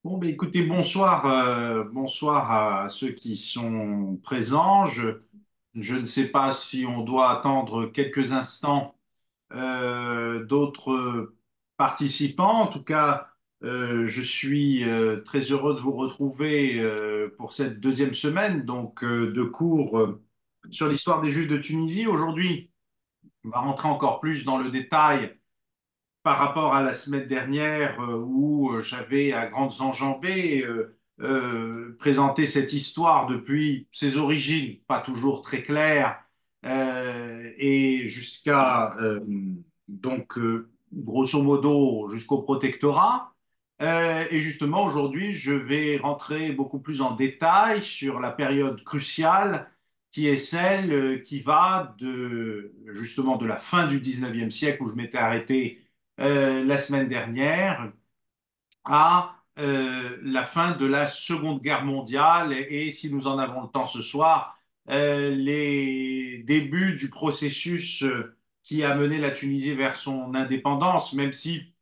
Bon, ben, écoutez, bonsoir, bonsoir à ceux qui sont présents. Je ne sais pas si on doit attendre quelques instants d'autres participants. En tout cas, je suis très heureux de vous retrouver pour cette deuxième semaine de cours sur l'histoire des Juifs de Tunisie. Aujourd'hui, on va rentrer encore plus dans le détail par rapport à la semaine dernière où j'avais à grandes enjambées présenté cette histoire depuis ses origines, pas toujours très claires, et jusqu'à grosso modo jusqu'au protectorat. Et justement, aujourd'hui, je vais rentrer beaucoup plus en détail sur la période cruciale qui est celle qui va justement de la fin du 19e siècle où je m'étais arrêté la semaine dernière à la fin de la Seconde Guerre mondiale et, si nous en avons le temps ce soir, les débuts du processus qui a mené la Tunisie vers son indépendance, même si,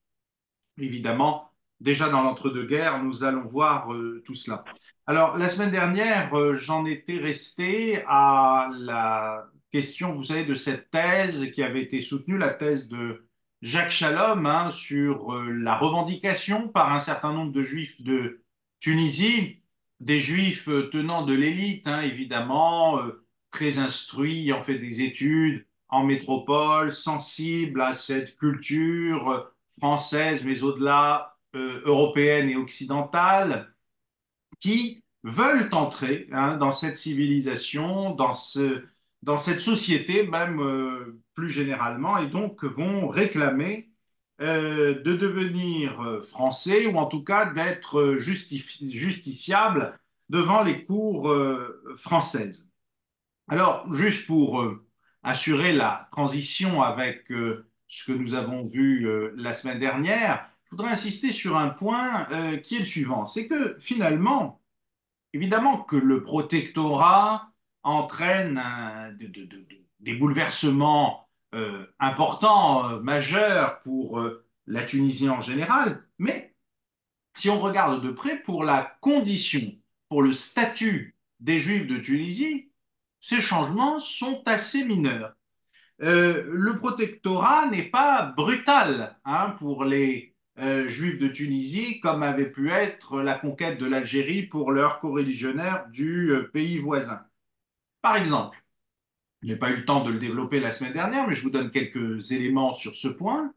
évidemment, déjà dans l'entre-deux-guerres, nous allons voir tout cela. Alors, la semaine dernière, j'en étais resté à la question, vous savez, de cette thèse qui avait été soutenue, la thèse de Jacques Challum, hein, sur la revendication par un certain nombre de juifs de Tunisie, des juifs tenant de l'élite, hein, évidemment, très instruits, ayant fait des études en métropole, sensibles à cette culture française, mais au-delà européenne et occidentale, qui veulent entrer hein, dans cette civilisation, dans cette société même plus généralement, et donc vont réclamer de devenir français ou en tout cas d'être justiciables devant les cours françaises. Alors, juste pour assurer la transition avec ce que nous avons vu la semaine dernière, je voudrais insister sur un point qui est le suivant. C'est que finalement, évidemment que le protectorat entraîne des bouleversements importants, majeurs pour la Tunisie en général, mais si on regarde de près pour la condition, pour le statut des Juifs de Tunisie, ces changements sont assez mineurs. Le protectorat n'est pas brutal hein, pour les Juifs de Tunisie, comme avait pu être la conquête de l'Algérie pour leurs coreligionnaires du pays voisin. Par exemple, je n'ai pas eu le temps de le développer la semaine dernière, mais je vous donne quelques éléments sur ce point.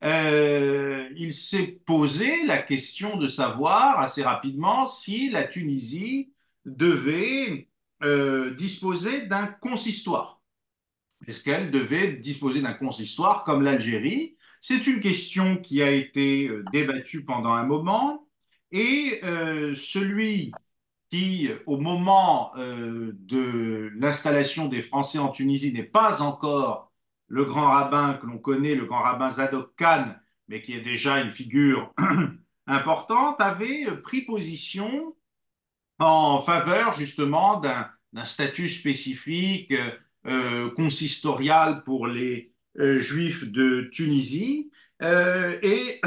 Il s'est posé la question de savoir assez rapidement si la Tunisie devait disposer d'un consistoire. Est-ce qu'elle devait disposer d'un consistoire comme l'Algérie? C'est une question qui a été débattue pendant un moment et celui qui, au moment de l'installation des Français en Tunisie, n'est pas encore le grand rabbin que l'on connaît, le grand rabbin Zadok Khan, mais qui est déjà une figure importante, avait pris position en faveur justement d'un statut spécifique consistorial pour les juifs de Tunisie. Et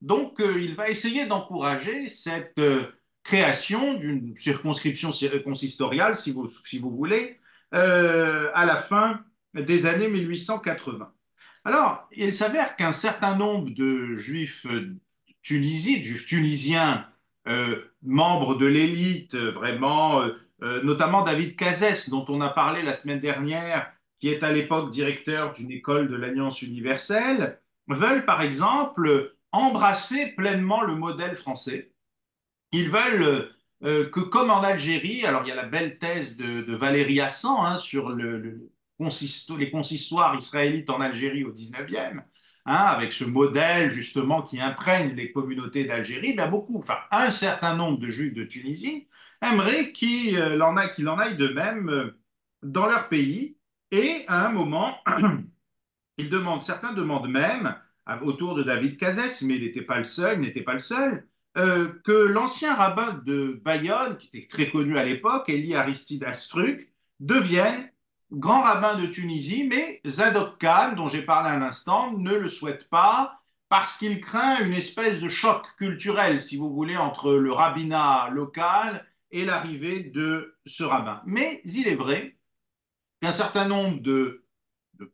donc, il va essayer d'encourager cette création d'une circonscription consistoriale, si vous voulez, à la fin des années 1880. Alors, il s'avère qu'un certain nombre de juifs Tunisie, juifs tunisiens, membres de l'élite, vraiment, notamment David Cazès, dont on a parlé la semaine dernière, qui est à l'époque directeur d'une école de l'Alliance universelle, veulent par exemple embrasser pleinement le modèle français. Ils veulent que, comme en Algérie, alors il y a la belle thèse de Valérie Hassan hein, sur les consistoires israélites en Algérie au 19e, hein, avec ce modèle justement qui imprègne les communautés d'Algérie, ben beaucoup, enfin un certain nombre de Juifs de Tunisie aimeraient qu'il en aille de même dans leur pays. Et à un moment, certains demandent même, autour de David Cazès, mais il n'était pas le seul, n'était pas le seul, que l'ancien rabbin de Bayonne, qui était très connu à l'époque, Élie Aristide Astruc, devienne grand rabbin de Tunisie, mais Zadok Khan, dont j'ai parlé à l'instant, ne le souhaite pas parce qu'il craint une espèce de choc culturel, si vous voulez, entre le rabbinat local et l'arrivée de ce rabbin. Mais il est vrai qu'un certain nombre de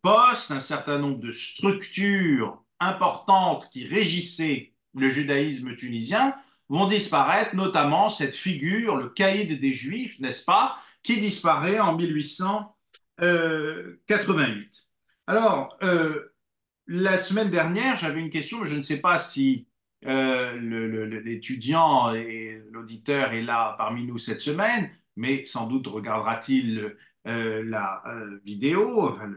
postes, un certain nombre de structures importantes qui régissaient le judaïsme tunisien vont disparaître, notamment cette figure, le caïd des Juifs, n'est-ce pas, qui disparaît en 1888. Alors, la semaine dernière, j'avais une question, mais je ne sais pas si l'étudiant et l'auditeur est là parmi nous cette semaine, mais sans doute regardera-t-il la vidéo, enfin,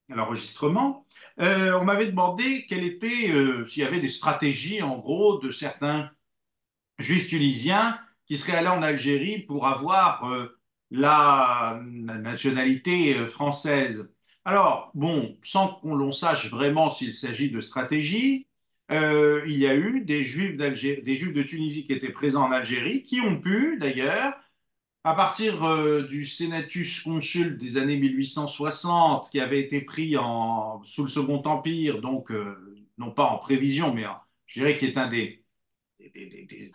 l'enregistrement. On m'avait demandé s'il y avait des stratégies, en gros, de certains juifs tunisiens qui seraient allés en Algérie pour avoir la nationalité française. Alors, bon, sans qu'on l'on sache vraiment s'il s'agit de stratégie, il y a eu des juifs de Tunisie qui étaient présents en Algérie, qui ont pu d'ailleurs, à partir du Senatus Consul des années 1860, qui avait été pris sous le Second Empire, donc non pas en prévision, mais je dirais qu'il est un des, des- des-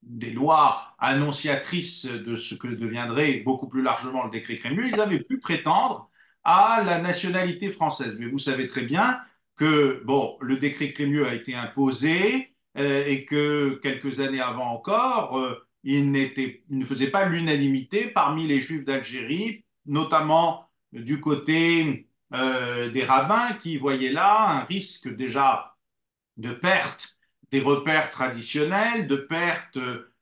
des lois annonciatrices de ce que deviendrait beaucoup plus largement le décret Crémieux, ils avaient pu prétendre à la nationalité française. Mais vous savez très bien que bon, le décret Crémieux a été imposé et que quelques années avant encore, il ne faisait pas l'unanimité parmi les Juifs d'Algérie, notamment du côté des rabbins qui voyaient là un risque déjà de perte des repères traditionnels, de perte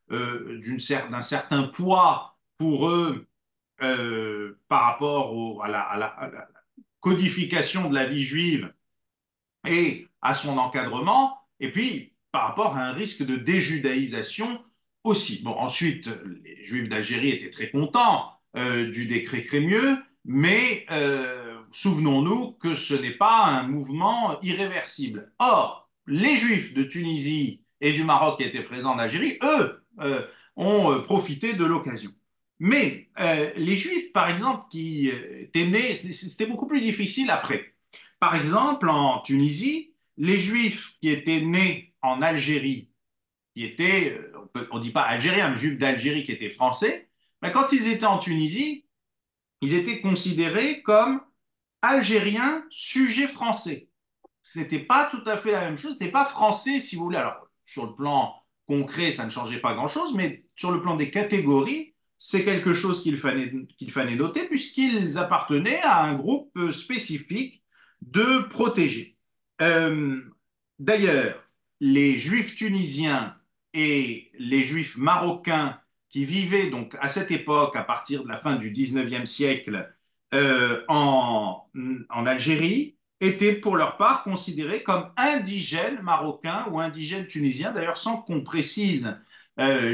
d'un certain poids pour eux par rapport à la codification de la vie juive et à son encadrement, et puis par rapport à un risque de déjudaïsation aussi. Bon, ensuite, les Juifs d'Algérie étaient très contents du décret Crémieux, mais souvenons-nous que ce n'est pas un mouvement irréversible. Or, les Juifs de Tunisie et du Maroc qui étaient présents en Algérie, eux, ont profité de l'occasion. Mais les Juifs, par exemple, qui étaient nés, c'était beaucoup plus difficile après. Par exemple, en Tunisie, les Juifs qui étaient nés en Algérie, qui étaient, on ne dit pas algériens, mais Juifs d'Algérie qui étaient français, mais quand ils étaient en Tunisie, ils étaient considérés comme Algériens sujets français. Ce n'était pas tout à fait la même chose, ce n'était pas français si vous voulez. Alors, sur le plan concret, ça ne changeait pas grand-chose, mais sur le plan des catégories, c'est quelque chose qu'il fallait noter puisqu'ils appartenaient à un groupe spécifique de protégés. Euh, D'ailleurs, les juifs tunisiens et les juifs marocains qui vivaient donc à cette époque, à partir de la fin du 19e siècle, en Algérie, étaient pour leur part considérés comme indigènes marocains ou indigènes tunisiens, d'ailleurs sans qu'on précise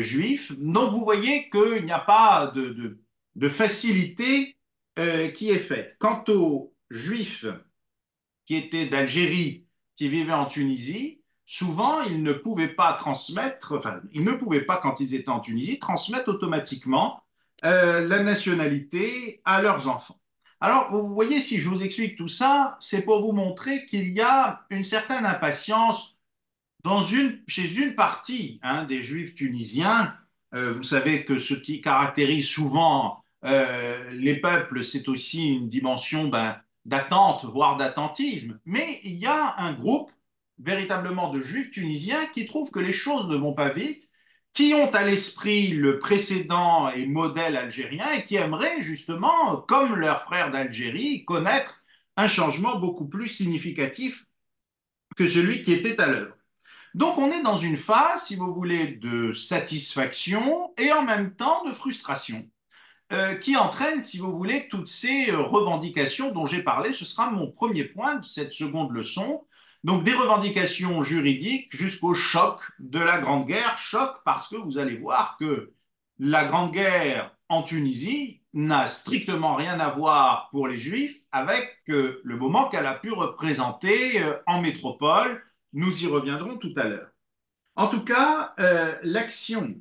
juifs. Donc vous voyez qu'il n'y a pas de facilité qui est faite. Quant aux juifs qui étaient d'Algérie, qui vivaient en Tunisie, souvent ils ne pouvaient pas transmettre, enfin ils ne pouvaient pas quand ils étaient en Tunisie transmettre automatiquement la nationalité à leurs enfants. Alors, vous voyez, si je vous explique tout ça, c'est pour vous montrer qu'il y a une certaine impatience chez une partie des Juifs tunisiens. Vous savez que ce qui caractérise souvent les peuples, c'est aussi une dimension d'attente, voire d'attentisme. Mais il y a un groupe véritablement de Juifs tunisiens qui trouvent que les choses ne vont pas vite, qui ont à l'esprit le précédent et modèle algérien et qui aimeraient justement, comme leurs frères d'Algérie, connaître un changement beaucoup plus significatif que celui qui était à l'œuvre. Donc on est dans une phase, si vous voulez, de satisfaction et en même temps de frustration, qui entraîne, si vous voulez, toutes ces revendications dont j'ai parlé. Ce sera mon premier point de cette seconde leçon. Donc des revendications juridiques jusqu'au choc de la Grande Guerre. Choc parce que vous allez voir que la Grande Guerre en Tunisie n'a strictement rien à voir pour les Juifs avec le moment qu'elle a pu représenter en métropole. Nous y reviendrons tout à l'heure. En tout cas, l'action,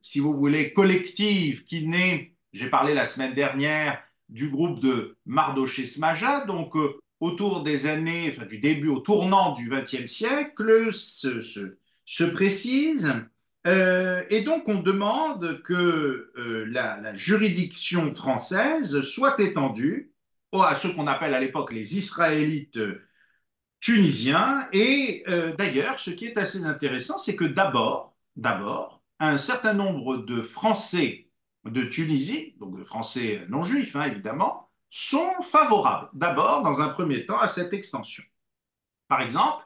si vous voulez, collective qui naît, j'ai parlé la semaine dernière du groupe de Mardoché Smaja, donc autour des années, enfin du début au tournant du XXe siècle se précise. Et donc on demande que la juridiction française soit étendue à ce qu'on appelle à l'époque les Israélites tunisiens. Et d'ailleurs, ce qui est assez intéressant, c'est que d'abord, un certain nombre de Français de Tunisie, donc de Français non juifs, hein, évidemment, sont favorables, d'abord, dans un premier temps, à cette extension. Par exemple,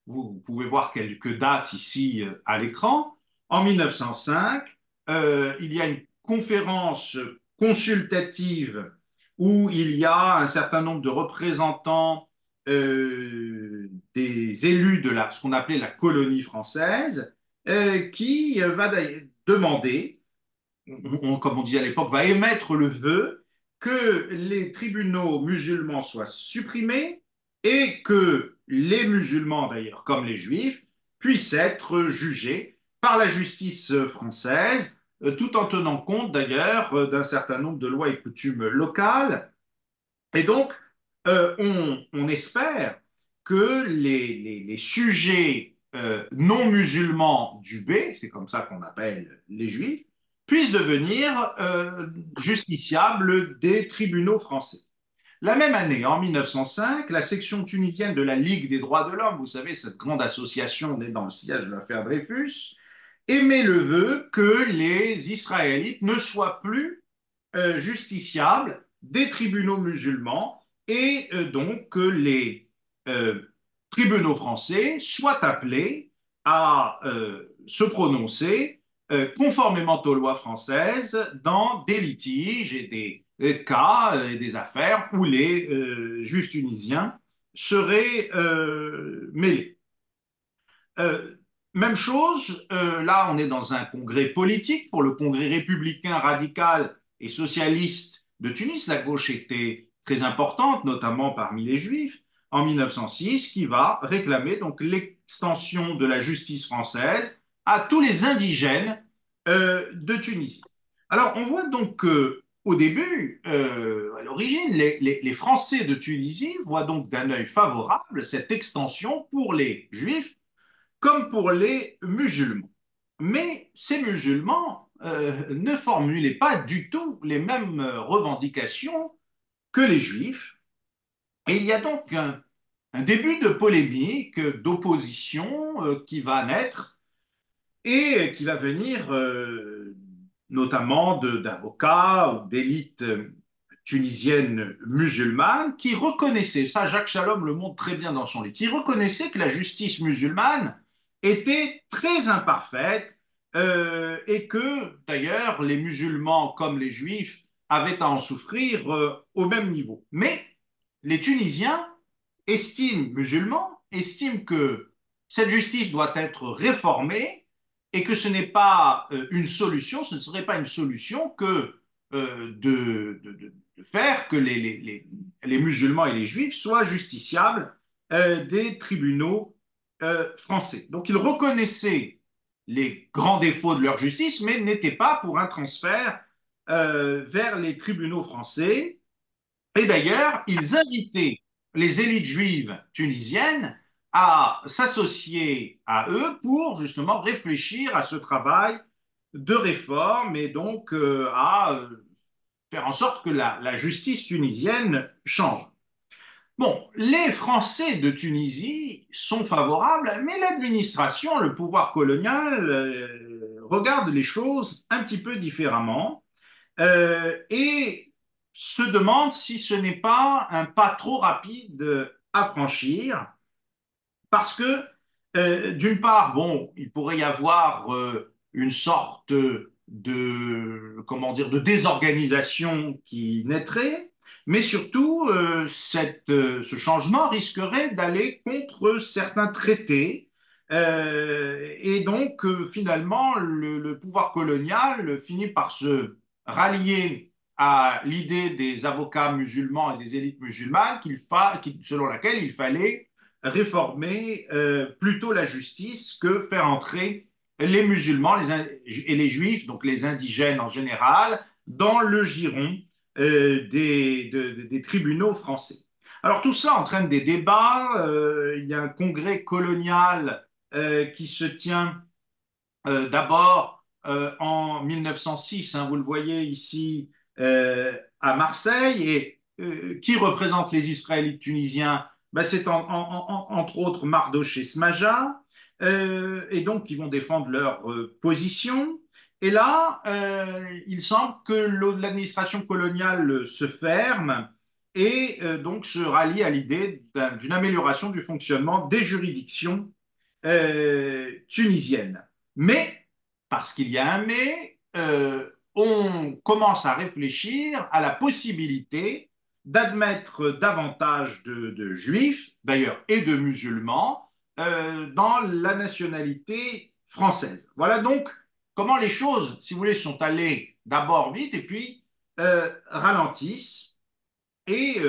vous pouvez voir quelques dates ici à l'écran. En 1905, il y a une conférence consultative où il y a un certain nombre de représentants des élus de ce qu'on appelait la colonie française qui va demander, comme on dit à l'époque, va émettre le vœu que les tribunaux musulmans soient supprimés et que les musulmans, d'ailleurs, comme les juifs, puissent être jugés par la justice française, tout en tenant compte, d'ailleurs, d'un certain nombre de lois et coutumes locales. Et donc, on espère que les sujets non musulmans du B, c'est comme ça qu'on appelle les juifs, puissent devenir justiciables des tribunaux français. La même année, en 1905, la section tunisienne de la Ligue des droits de l'homme, vous savez, cette grande association née dans le sillage de l'affaire Dreyfus, émet le vœu que les Israélites ne soient plus justiciables des tribunaux musulmans et donc que les euh, tribunaux français soient appelés à se prononcer conformément aux lois françaises dans des litiges et des cas et des affaires où les juifs tunisiens seraient mêlés. Euh, Même chose, là on est dans un congrès politique pour le congrès républicain radical et socialiste de Tunis. La gauche était très importante, notamment parmi les juifs, en 1906, qui va réclamer donc l'extension de la justice française à tous les indigènes de Tunisie. Alors on voit donc que au début, à l'origine, les Français de Tunisie voient donc d'un œil favorable cette extension pour les Juifs comme pour les musulmans. Mais ces musulmans ne formulaient pas du tout les mêmes revendications que les juifs. Et il y a donc un début de polémique, d'opposition qui va naître et qui va venir notamment d'avocats ou d'élites tunisiennes musulmanes qui reconnaissaient, ça Jacques Shalom le montre très bien dans son livre, qui reconnaissaient que la justice musulmane était très imparfaite et que d'ailleurs les musulmans comme les juifs avaient à en souffrir au même niveau. Mais les Tunisiens musulmans estiment que cette justice doit être réformée et que ce n'est pas une solution, ce ne serait pas une solution que de faire que les musulmans et les juifs soient justiciables des tribunaux français. Donc ils reconnaissaient les grands défauts de leur justice, mais n'étaient pas pour un transfert vers les tribunaux français. Et d'ailleurs, ils invitaient les élites juives tunisiennes à s'associer à eux pour justement réfléchir à ce travail de réforme et donc à faire en sorte que la justice tunisienne change. Bon, les Français de Tunisie sont favorables, mais l'administration, le pouvoir colonial, regarde les choses un petit peu différemment et se demande si ce n'est pas un pas trop rapide à franchir, parce que d'une part, bon, il pourrait y avoir une sorte comment dire, de désorganisation qui naîtrait, mais surtout, ce changement risquerait d'aller contre certains traités. Et donc, finalement, le pouvoir colonial finit par se rallier à l'idée des avocats musulmans et des élites musulmanes selon laquelle il fallait réformer plutôt la justice que faire entrer les musulmans et les juifs, donc les indigènes en général, dans le giron des tribunaux français. Alors tout ça entraîne des débats. Il y a un congrès colonial qui se tient d'abord en 1906, hein, vous le voyez ici à Marseille, et qui représente les Israélites tunisiens? Ben, c'est entre autres Mardoché Smaja, et donc ils vont défendre leur position. Et là, il semble que l'administration coloniale se ferme et donc se rallie à l'idée d'une amélioration du fonctionnement des juridictions tunisiennes. Mais, parce qu'il y a un mais, on commence à réfléchir à la possibilité d'admettre davantage de juifs, d'ailleurs, et de musulmans, dans la nationalité française. Voilà donc comment les choses, si vous voulez, sont allées d'abord vite et puis ralentissent. Et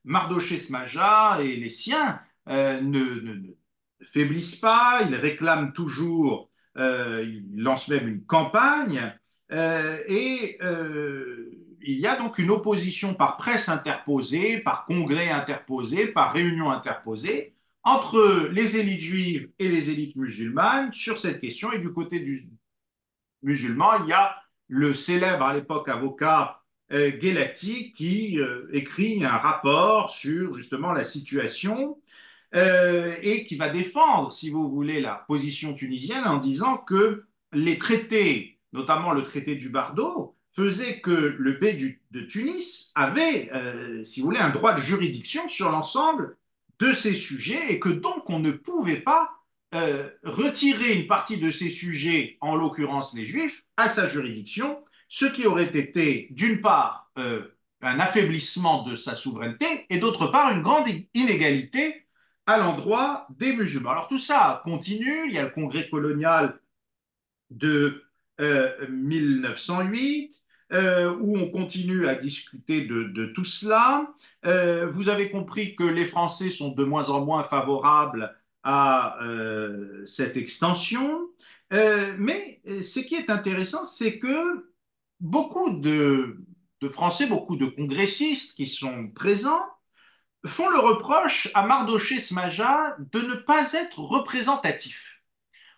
Mardoché Smaja et les siens ne faiblissent pas, ils réclament toujours, ils lancent même une campagne, et il y a donc une opposition par presse interposée, par congrès interposé, par réunion interposée, entre les élites juives et les élites musulmanes sur cette question. Et du côté du musulman, il y a le célèbre à l'époque avocat Guelati qui écrit un rapport sur justement la situation et qui va défendre, si vous voulez, la position tunisienne en disant que les traités, notamment le traité du Bardo, faisaient que le bey de Tunis avait, si vous voulez, un droit de juridiction sur l'ensemble de ces sujets et que donc on ne pouvait pas retirer une partie de ces sujets, en l'occurrence les juifs, à sa juridiction, ce qui aurait été d'une part un affaiblissement de sa souveraineté et d'autre part une grande inégalité à l'endroit des musulmans. Alors tout ça continue, il y a le congrès colonial de 1908, où on continue à discuter de tout cela. Vous avez compris que les Français sont de moins en moins favorables à cette extension. Mais ce qui est intéressant, c'est que beaucoup de Français, beaucoup de congressistes qui sont présents, font le reproche à Mardoché Smaja de ne pas être représentatif.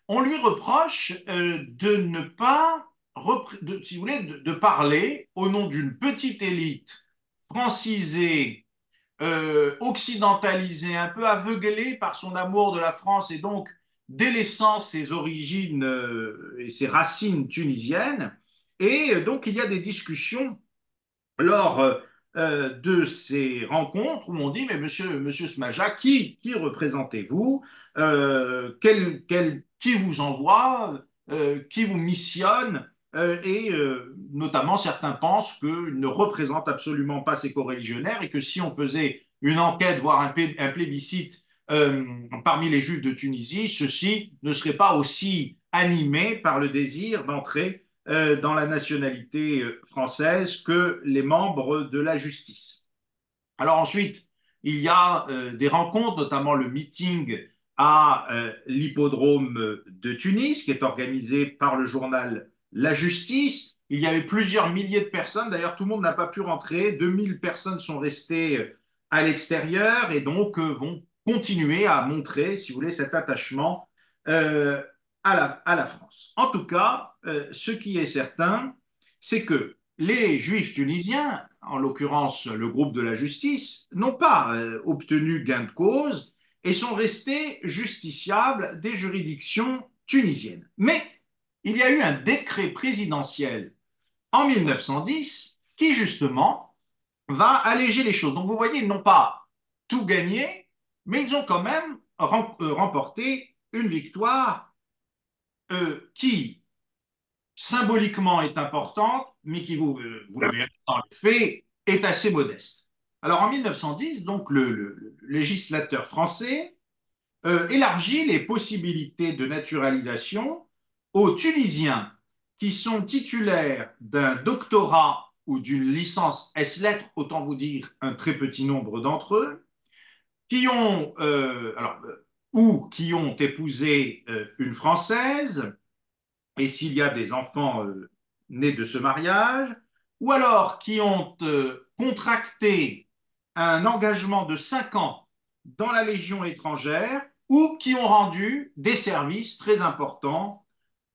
On lui reproche de ne pas, si vous voulez, de parler au nom d'une petite élite francisée, occidentalisée, un peu aveuglée par son amour de la France et donc délaissant ses origines et ses racines tunisiennes. Et donc il y a des discussions lors de ces rencontres où on dit, mais monsieur Smaja, qui représentez-vous? Qui vous envoie? Qui vous missionne? Et notamment, certains pensent qu'il ne représente absolument pas ses coreligionnaires et que si on faisait une enquête, voire un plébiscite parmi les Juifs de Tunisie, ceux-ci ne seraient pas aussi animés par le désir d'entrer dans la nationalité française que les membres de la justice. Alors ensuite, il y a des rencontres, notamment le meeting à l'hippodrome de Tunis, qui est organisé par le journal La Justice. Il y avait plusieurs milliers de personnes, d'ailleurs tout le monde n'a pas pu rentrer, 2000 personnes sont restées à l'extérieur et donc vont continuer à montrer, si vous voulez, cet attachement euh, à la France. En tout cas, ce qui est certain, c'est que les juifs tunisiens, en l'occurrence le groupe de la justice, n'ont pas obtenu gain de cause et sont restés justiciables des juridictions tunisiennes. Mais il y a eu un décret présidentiel en 1910 qui justement va alléger les choses. Donc vous voyez, ils n'ont pas tout gagné, mais ils ont quand même remporté une victoire qui symboliquement est importante, mais qui, vous le verrez dans les faits, est assez modeste. Alors en 1910, donc le législateur français élargit les possibilités de naturalisation aux Tunisiens qui sont titulaires d'un doctorat ou d'une licence S-lettres, autant vous dire un très petit nombre d'entre eux, qui ont, ou qui ont épousé une Française, et s'il y a des enfants nés de ce mariage, ou alors qui ont contracté un engagement de 5 ans dans la Légion étrangère ou qui ont rendu des services très importants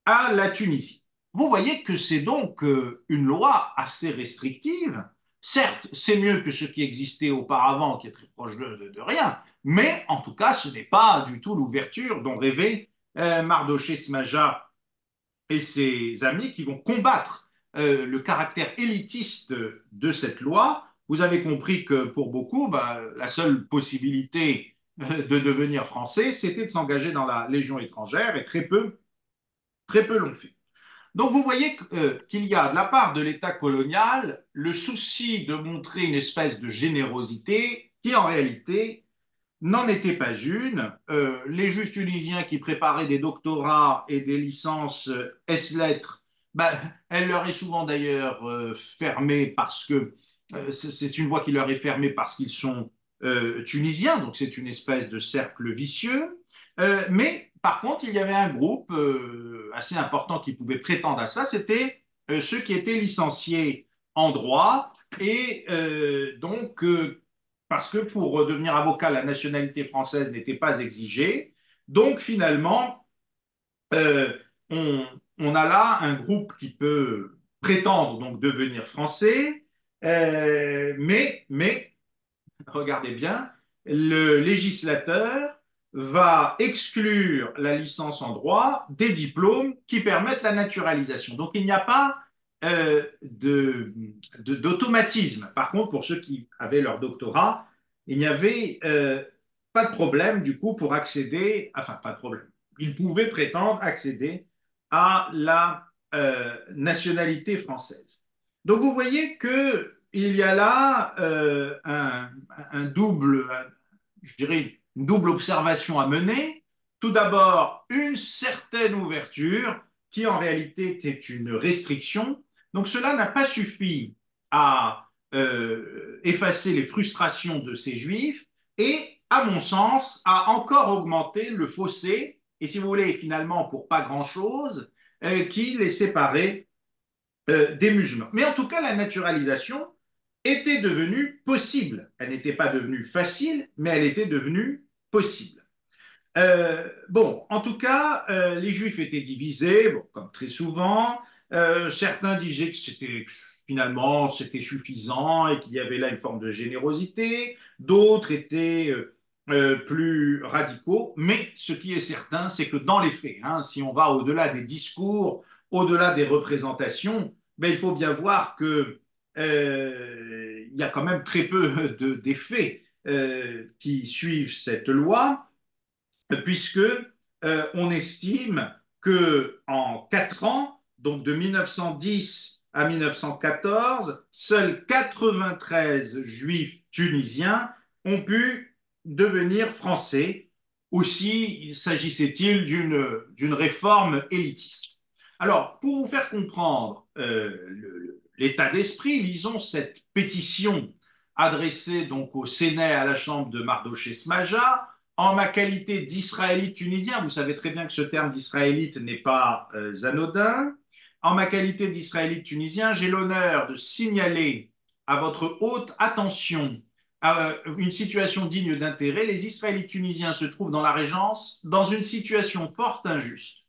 à la Tunisie. Vous voyez que c'est donc une loi assez restrictive. Certes, c'est mieux que ce qui existait auparavant, qui est très proche de rien, mais en tout cas, ce n'est pas du tout l'ouverture dont rêvait Mardoché Smaja et ses amis qui vont combattre le caractère élitiste de cette loi. Vous avez compris que pour beaucoup, bah, la seule possibilité de devenir français, c'était de s'engager dans la Légion étrangère et très peu l'ont fait. Donc vous voyez qu'il y a de la part de l'État colonial le souci de montrer une espèce de générosité qui en réalité n'en était pas une. Les juifs tunisiens qui préparaient des doctorats et des licences S-lettres, ben, elle leur est souvent d'ailleurs fermée parce que c'est une voie qui leur est fermée parce qu'ils sont tunisiens, donc c'est une espèce de cercle vicieux. Mais par contre, il y avait un groupe assez important qui pouvait prétendre à ça, c'était ceux qui étaient licenciés en droit et donc parce que pour devenir avocat, la nationalité française n'était pas exigée. Donc finalement, euh, on, on, a là un groupe qui peut prétendre donc devenir français, mais regardez bien, le législateur va exclure la licence en droit des diplômes qui permettent la naturalisation. Donc il n'y a pas d'automatisme. Par contre, pour ceux qui avaient leur doctorat, il n'y avait pas de problème du coup pour accéder, enfin pas de problème, ils pouvaient prétendre accéder à la nationalité française. Donc vous voyez que il y a là un double, je dirais, une double observation à mener. Tout d'abord, une certaine ouverture qui en réalité était une restriction. Donc cela n'a pas suffi à effacer les frustrations de ces juifs et, à mon sens, a encore augmenté le fossé, et si vous voulez, finalement, pour pas grand-chose, qui les séparait des musulmans. Mais en tout cas, la naturalisation était devenue possible. Elle n'était pas devenue facile, mais elle était devenue possible. Bon, en tout cas, les Juifs étaient divisés, bon, comme très souvent. Certains disaient que c'était finalement c'était suffisant et qu'il y avait là une forme de générosité. D'autres étaient plus radicaux. Mais ce qui est certain, c'est que dans les faits, hein, si on va au-delà des discours, au-delà des représentations, ben, il faut bien voir que il y a quand même très peu d'effets qui suivent cette loi puisque on estime que en 4 ans, donc de 1910 à 1914, seuls 93 juifs tunisiens ont pu devenir français. Aussi s'agissait-il d'une réforme élitiste. Alors, pour vous faire comprendre l'état d'esprit, lisons cette pétition adressée donc au Sénat et à la Chambre de Mardoché Smaja en ma qualité d'Israélite tunisien. Vous savez très bien que ce terme d'Israélite n'est pas anodin. En ma qualité d'Israélite tunisien, j'ai l'honneur de signaler à votre haute attention une situation digne d'intérêt. Les Israélites tunisiens se trouvent dans la Régence dans une situation fort injuste.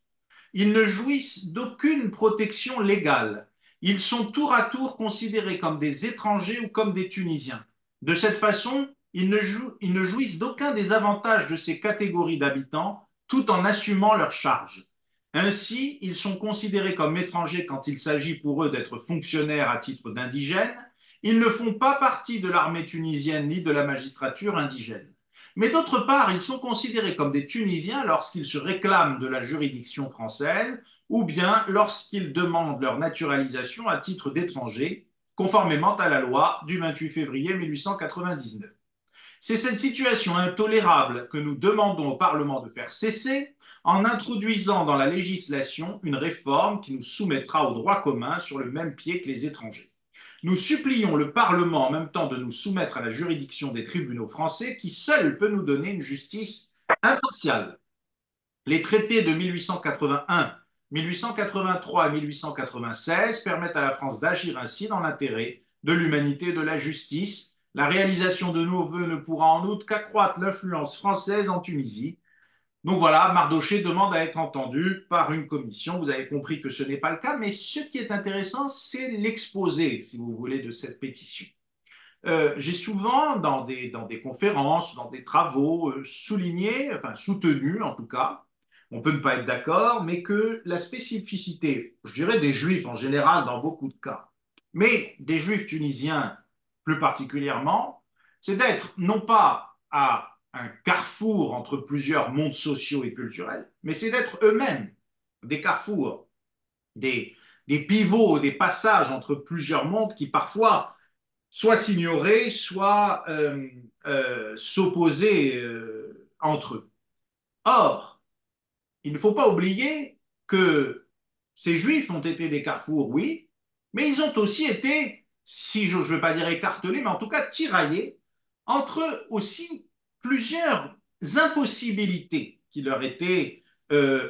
Ils ne jouissent d'aucune protection légale. Ils sont tour à tour considérés comme des étrangers ou comme des Tunisiens. De cette façon, ils ne jouissent d'aucun des avantages de ces catégories d'habitants tout en assumant leurs charges. Ainsi, ils sont considérés comme étrangers quand il s'agit pour eux d'être fonctionnaires à titre d'indigènes. Ils ne font pas partie de l'armée tunisienne ni de la magistrature indigène. Mais d'autre part, ils sont considérés comme des Tunisiens lorsqu'ils se réclament de la juridiction française ou bien lorsqu'ils demandent leur naturalisation à titre d'étrangers, conformément à la loi du 28 février 1899. C'est cette situation intolérable que nous demandons au Parlement de faire cesser en introduisant dans la législation une réforme qui nous soumettra au droit commun sur le même pied que les étrangers. Nous supplions le Parlement en même temps de nous soumettre à la juridiction des tribunaux français qui seul peut nous donner une justice impartiale. Les traités de 1881, 1883 et 1896 permettent à la France d'agir ainsi dans l'intérêt de l'humanité et de la justice. La réalisation de nos vœux ne pourra en outre qu'accroître l'influence française en Tunisie. Donc voilà, Mardoché demande à être entendu par une commission. Vous avez compris que ce n'est pas le cas, mais ce qui est intéressant, c'est l'exposé, si vous voulez, de cette pétition. J'ai souvent, dans des conférences, dans des travaux, souligné, enfin soutenu en tout cas, on peut ne pas être d'accord, mais que la spécificité, je dirais des juifs en général dans beaucoup de cas, mais des juifs tunisiens plus particulièrement, c'est d'être non pas à un carrefour entre plusieurs mondes sociaux et culturels, mais c'est d'être eux-mêmes des carrefours, des, des pivots, des passages entre plusieurs mondes qui parfois soit s'ignorer, soit s'opposer entre eux. Or, il ne faut pas oublier que ces juifs ont été des carrefours, oui, mais ils ont aussi été, si je ne veux pas dire écartelés, mais en tout cas tiraillés entre aussi plusieurs impossibilités qui leur étaient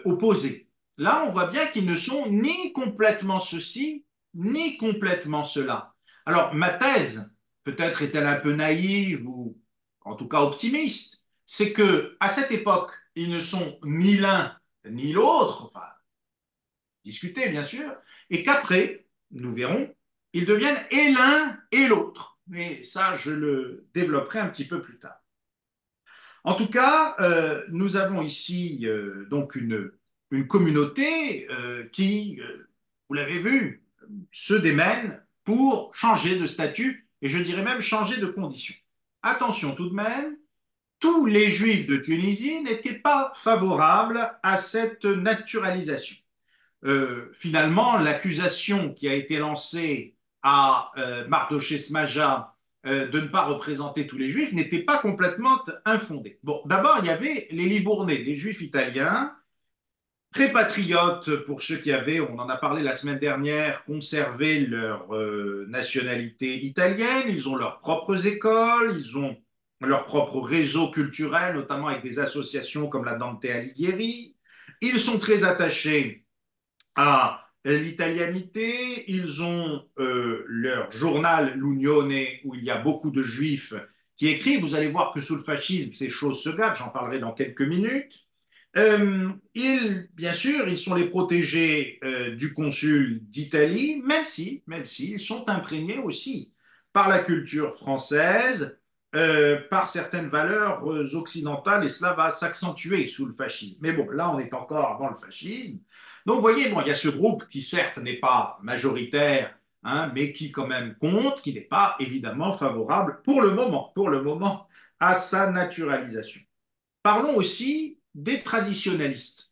opposées. Là, on voit bien qu'ils ne sont ni complètement ceci, ni complètement cela. Alors, ma thèse, peut-être est-elle un peu naïve ou en tout cas optimiste, c'est que à cette époque, ils ne sont ni l'un ni l'autre, enfin, discuter bien sûr, et qu'après, nous verrons, ils deviennent et l'un et l'autre. Mais ça, je le développerai un petit peu plus tard. En tout cas, nous avons ici donc une communauté qui, vous l'avez vu, se démène pour changer de statut et je dirais même changer de condition. Attention tout de même, tous les juifs de Tunisie n'étaient pas favorables à cette naturalisation. Finalement, l'accusation qui a été lancée à Mardoché Smaja de ne pas représenter tous les juifs n'était pas complètement infondée. Bon, d'abord, il y avait les Livournais, les juifs italiens, très patriotes pour ceux qui avaient, on en a parlé la semaine dernière, conservé leur nationalité italienne. Ils ont leurs propres écoles, ils ont leur propre réseau culturel, notamment avec des associations comme la Dante Alighieri. Ils sont très attachés à l'italianité. Ils ont leur journal L'Unione où il y a beaucoup de juifs qui écrivent. Vous allez voir que sous le fascisme, ces choses se gâtent. J'en parlerai dans quelques minutes. Bien sûr, ils sont les protégés du consul d'Italie, même si, ils sont imprégnés aussi par la culture française, par certaines valeurs occidentales, et cela va s'accentuer sous le fascisme. Mais bon, là, on est encore avant le fascisme. Donc, vous voyez, bon, il y a ce groupe qui, certes, n'est pas majoritaire, hein, mais qui quand même compte, qui n'est pas évidemment favorable pour le moment, à sa naturalisation. Parlons aussi des traditionalistes.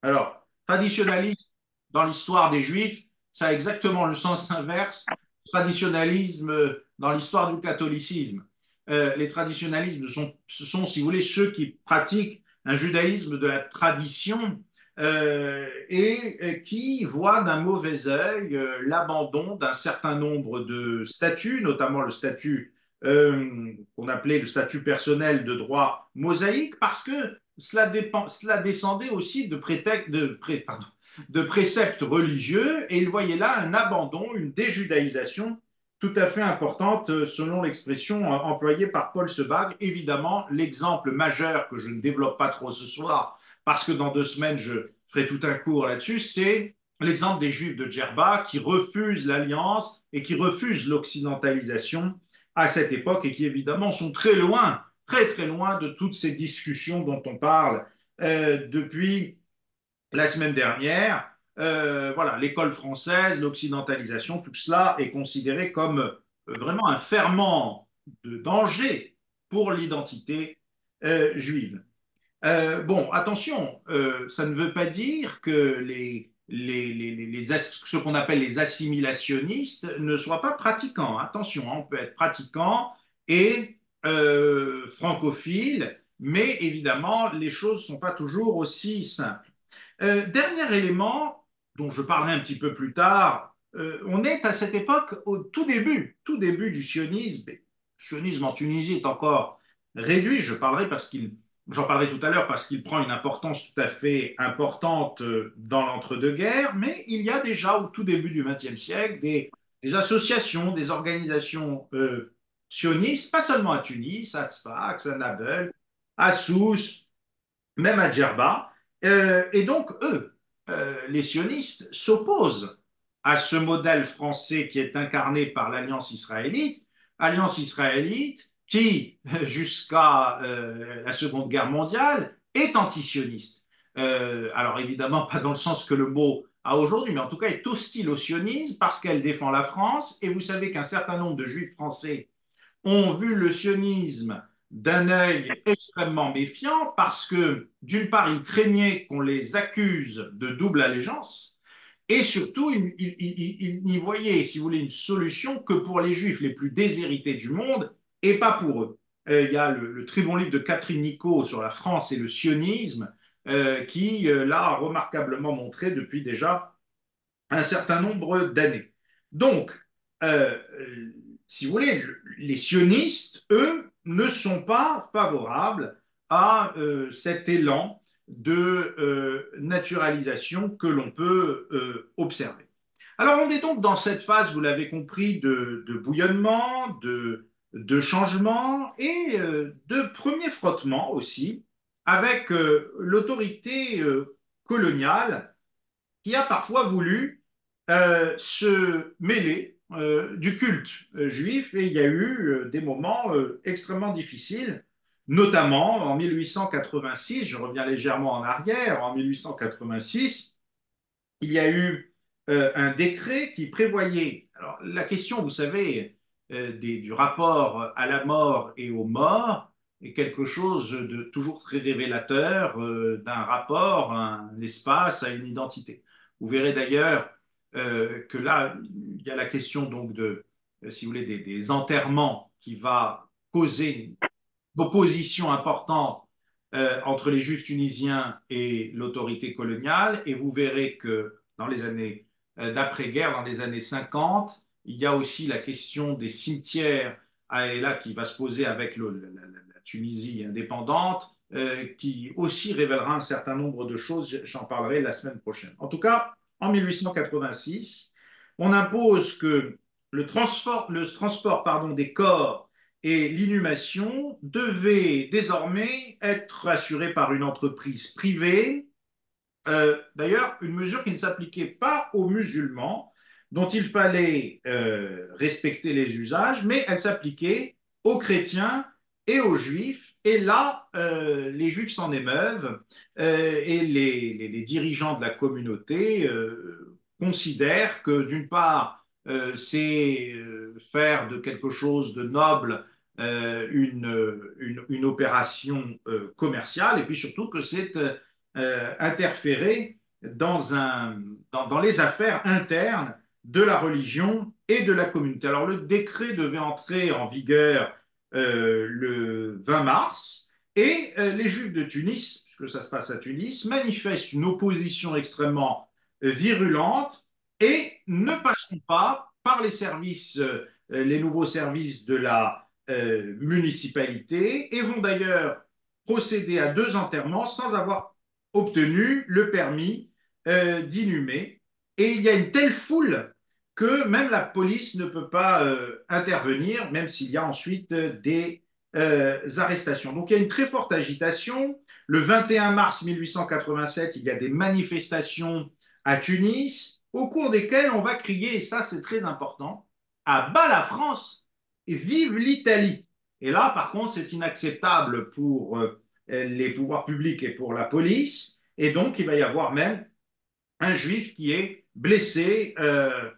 Alors, traditionaliste dans l'histoire des Juifs, ça a exactement le sens inverse. Traditionalisme dans l'histoire du catholicisme. Les traditionalistes ce sont, si vous voulez, ceux qui pratiquent un judaïsme de la tradition et qui voient d'un mauvais œil l'abandon d'un certain nombre de statuts, notamment le statut qu'on appelait le statut personnel de droit mosaïque, parce que cela descendait aussi de préceptes religieux, et ils voyaient là un abandon, une déjudaïsation tout à fait importante, selon l'expression employée par Paul Sebag. Évidemment, l'exemple majeur que je ne développe pas trop ce soir, parce que dans 2 semaines, je ferai tout un cours là-dessus, c'est l'exemple des Juifs de Djerba qui refusent l'alliance et qui refusent l'occidentalisation à cette époque et qui évidemment sont très loin, très très loin de toutes ces discussions dont on parle depuis la semaine dernière. Voilà, l'école française, l'occidentalisation, tout cela est considéré comme vraiment un ferment de danger pour l'identité juive. Bon, attention, ça ne veut pas dire que ce qu'on appelle les assimilationnistes ne soient pas pratiquants. Attention, hein, on peut être pratiquant et francophile, mais évidemment, les choses ne sont pas toujours aussi simples. Dernier élément dont je parlerai un petit peu plus tard, on est à cette époque au tout début du sionisme. Le sionisme en Tunisie est encore réduit, j'en parlerai tout à l'heure parce qu'il prend une importance tout à fait importante dans l'entre-deux-guerres, mais il y a déjà au tout début du XXe siècle des associations, des organisations sionistes, pas seulement à Tunis, à Sfax, à Nablus, à Sousse, même à Djerba. Et donc, eux, les sionistes, s'opposent à ce modèle français qui est incarné par alliance israélite qui, jusqu'à la Seconde Guerre mondiale, est antisioniste. Alors évidemment, pas dans le sens que le mot a aujourd'hui, mais en tout cas est hostile au sionisme parce qu'elle défend la France. Et vous savez qu'un certain nombre de juifs français ont vu le sionisme d'un œil extrêmement méfiant parce que, d'une part, ils craignaient qu'on les accuse de double allégeance et surtout, ils n'y voyaient, si vous voulez, une solution que pour les juifs les plus déshérités du monde et pas pour eux. Il y a le très bon livre de Catherine Nico sur la France et le sionisme qui l'a remarquablement montré depuis déjà un certain nombre d'années. Donc, euh, si vous voulez, les sionistes, eux, ne sont pas favorables à cet élan de naturalisation que l'on peut observer. Alors, on est donc dans cette phase, vous l'avez compris, de bouillonnement, de changement et de premier frottement aussi avec l'autorité coloniale qui a parfois voulu se mêler du culte juif et il y a eu des moments extrêmement difficiles, notamment en 1886, je reviens légèrement en arrière, en 1886, il y a eu un décret qui prévoyait, alors la question, vous savez, du rapport à la mort et aux morts est quelque chose de toujours très révélateur d'un rapport, un espace, à une identité. Vous verrez d'ailleurs que là, il y a la question donc de, si vous voulez, des enterrements qui va causer une opposition importante entre les juifs tunisiens et l'autorité coloniale. Et vous verrez que dans les années d'après-guerre, dans les années 50, il y a aussi la question des cimetières et là qui va se poser avec la Tunisie indépendante, qui aussi révélera un certain nombre de choses. J'en parlerai la semaine prochaine. En tout cas, en 1886, on impose que le transport pardon, des corps et l'inhumation devait désormais être assurée par une entreprise privée. D'ailleurs, une mesure qui ne s'appliquait pas aux musulmans, dont il fallait respecter les usages, mais elle s'appliquait aux chrétiens et aux juifs. Et là, les juifs s'en émeuvent et les dirigeants de la communauté considèrent que d'une part, c'est faire de quelque chose de noble une opération commerciale et puis surtout que c'est interférer dans les affaires internes de la religion et de la communauté. Alors le décret devait entrer en vigueur le 20 mars et les Juifs de Tunis, puisque ça se passe à Tunis, manifestent une opposition extrêmement virulente et ne passeront pas par les services, les nouveaux services de la municipalité et vont d'ailleurs procéder à 2 enterrements sans avoir obtenu le permis d'inhumer. Et il y a une telle foule que même la police ne peut pas intervenir, même s'il y a ensuite des arrestations. Donc il y a une très forte agitation. Le 21 mars 1887, il y a des manifestations à Tunis, au cours desquelles on va crier, et ça c'est très important, à bas la France et vive l'Italie. Et là, par contre, c'est inacceptable pour les pouvoirs publics et pour la police. Et donc, il va y avoir même un juif qui est blessé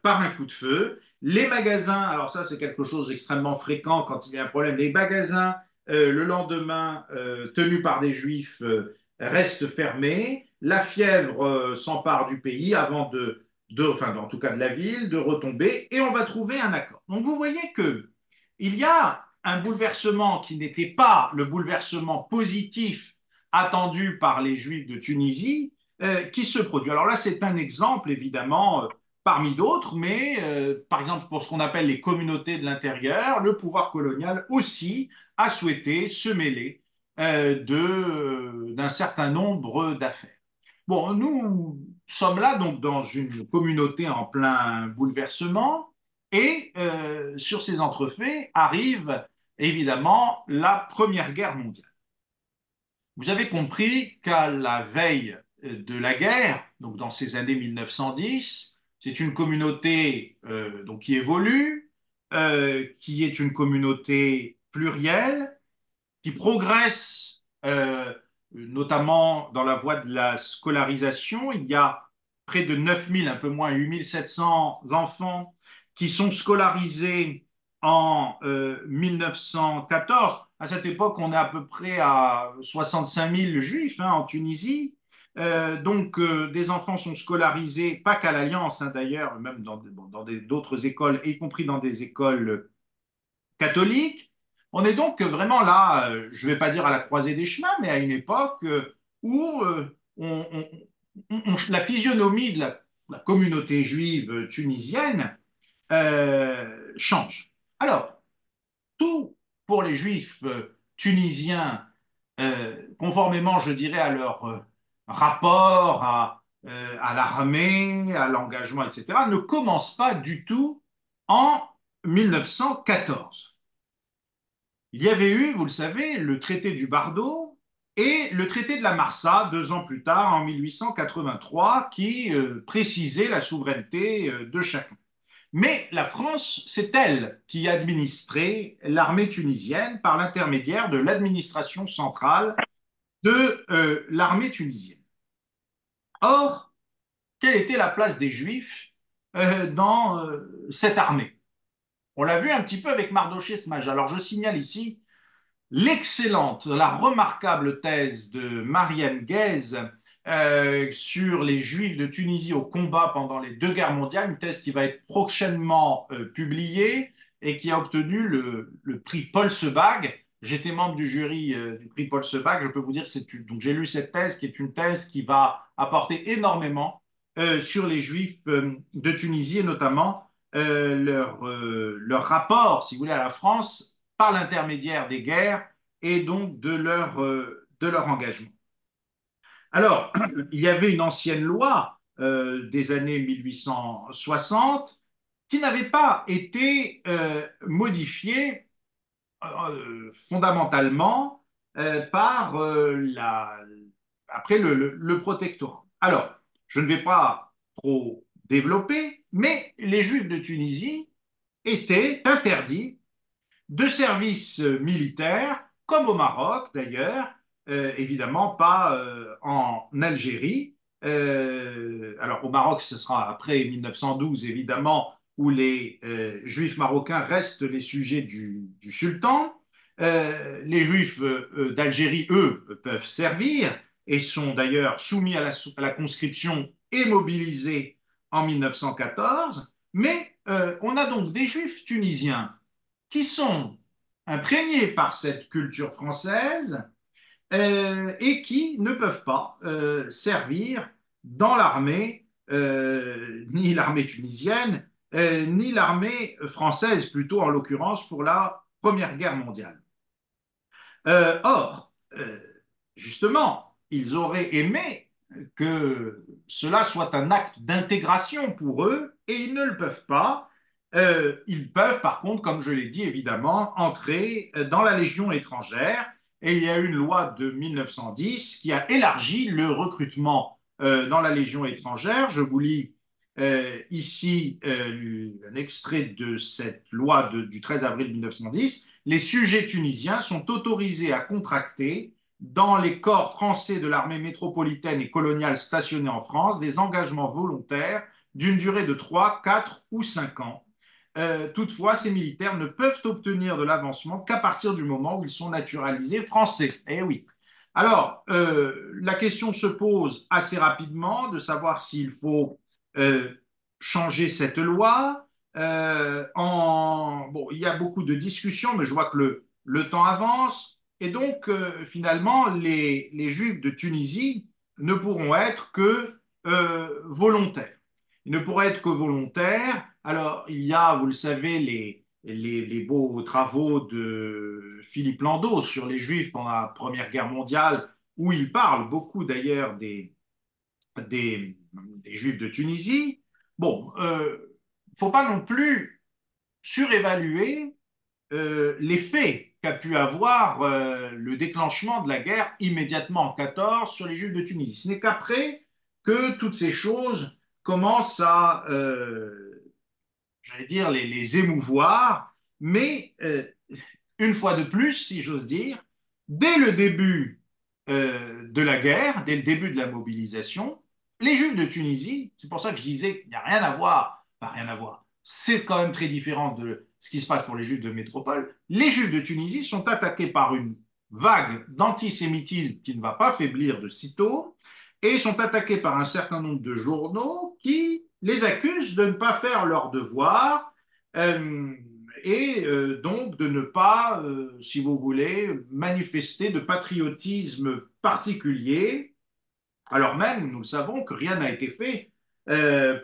par un coup de feu. Les magasins, alors ça c'est quelque chose d'extrêmement fréquent quand il y a un problème, les magasins le lendemain tenus par des juifs restent fermés. La fièvre s'empare du pays avant enfin en tout cas de la ville, de retomber et on va trouver un accord. Donc vous voyez que il y a un bouleversement qui n'était pas le bouleversement positif attendu par les juifs de Tunisie, qui se produit. Alors là, c'est un exemple, évidemment, parmi d'autres, mais par exemple, pour ce qu'on appelle les communautés de l'intérieur, le pouvoir colonial aussi a souhaité se mêler d'un certain nombre d'affaires. Bon, nous sommes là donc dans une communauté en plein bouleversement Et sur ces entrefaits arrive évidemment la Première Guerre mondiale. Vous avez compris qu'à la veille de la guerre, donc dans ces années 1910, c'est une communauté donc qui évolue, qui est une communauté plurielle, qui progresse notamment dans la voie de la scolarisation. Il y a près de 9000, un peu moins 8700 enfants qui sont scolarisés en 1914. À cette époque, on est à peu près à 65 000 juifs hein, en Tunisie. Des enfants sont scolarisés, pas qu'à l'Alliance hein, d'ailleurs, même dans d'autres écoles, y compris dans des écoles catholiques. On est donc vraiment là, je ne vais pas dire à la croisée des chemins, mais à une époque où la physionomie de la communauté juive tunisienne change. Alors, tout pour les juifs tunisiens, conformément, je dirais, à leur rapport à l'armée, à l'engagement, etc., ne commence pas du tout en 1914. Il y avait eu, vous le savez, le traité du Bardo et le traité de la Marsa 2 ans plus tard, en 1883, qui précisait la souveraineté de chacun. Mais la France, c'est elle qui administrait l'armée tunisienne par l'intermédiaire de l'administration centrale de l'armée tunisienne. Or, quelle était la place des Juifs dans cette armée? On l'a vu un petit peu avec Mardoché Smaj. Alors, je signale ici l'excellente, la remarquable thèse de Marianne Guèze sur les Juifs de Tunisie au combat pendant les 2 guerres mondiales, une thèse qui va être prochainement publiée et qui a obtenu le prix Paul Sebag. J'étais membre du jury du prix Paul Sebag. Je peux vous dire que donc j'ai lu cette thèse qui est une thèse qui va apporter énormément sur les Juifs de Tunisie et notamment leur rapport, si vous voulez, à la France par l'intermédiaire des guerres et donc de leur engagement. Alors, il y avait une ancienne loi des années 1860 qui n'avait pas été modifiée fondamentalement par après le protectorat. Alors, je ne vais pas trop développer, mais les Juifs de Tunisie étaient interdits de service militaire, comme au Maroc d'ailleurs, évidemment pas en Algérie. Alors au Maroc, ce sera après 1912 évidemment, où les juifs marocains restent les sujets du sultan. Les juifs d'Algérie, eux, peuvent servir et sont d'ailleurs soumis à la conscription et mobilisés en 1914. Mais on a donc des juifs tunisiens qui sont imprégnés par cette culture française et qui ne peuvent pas servir dans l'armée, ni l'armée tunisienne, ni l'armée française, plutôt en l'occurrence pour la Première Guerre mondiale. Or, justement, ils auraient aimé que cela soit un acte d'intégration pour eux et ils ne le peuvent pas. Ils peuvent, par contre, comme je l'ai dit, évidemment, entrer dans la Légion étrangère. Et il y a une loi de 1910 qui a élargi le recrutement dans la Légion étrangère. Je vous lis ici un extrait de cette loi du 13 avril 1910. Les sujets tunisiens sont autorisés à contracter dans les corps français de l'armée métropolitaine et coloniale stationnés en France des engagements volontaires d'une durée de 3, 4 ou 5 ans. Toutefois, ces militaires ne peuvent obtenir de l'avancement qu'à partir du moment où ils sont naturalisés français. Eh oui. Alors, la question se pose assez rapidement de savoir s'il faut changer cette loi. Bon, il y a beaucoup de discussions, mais je vois que le temps avance. Et donc, finalement, les Juifs de Tunisie ne pourront être que volontaires. Ils ne pourraient être que volontaires. Alors, il y a, vous le savez, les beaux travaux de Philippe Landau sur les Juifs pendant la Première Guerre mondiale, où il parle beaucoup d'ailleurs des Juifs de Tunisie. Bon, il ne faut pas non plus surévalué l'effet qu'a pu avoir le déclenchement de la guerre immédiatement en 14 sur les Juifs de Tunisie. Ce n'est qu'après que toutes ces choses commencent à, j'allais dire, les émouvoir, mais une fois de plus, si j'ose dire, dès le début de la guerre, dès le début de la mobilisation, les Juifs de Tunisie, c'est pour ça que je disais qu'il n'y a rien à voir, pas rien à voir, c'est quand même très différent de ce qui se passe pour les Juifs de métropole. Les Juifs de Tunisie sont attaqués par une vague d'antisémitisme qui ne va pas faiblir de sitôt et sont attaqués par un certain nombre de journaux qui les accusent de ne pas faire leur devoir euh, et donc de ne pas, si vous voulez, manifester de patriotisme particulier, alors même, nous le savons, que rien n'a été fait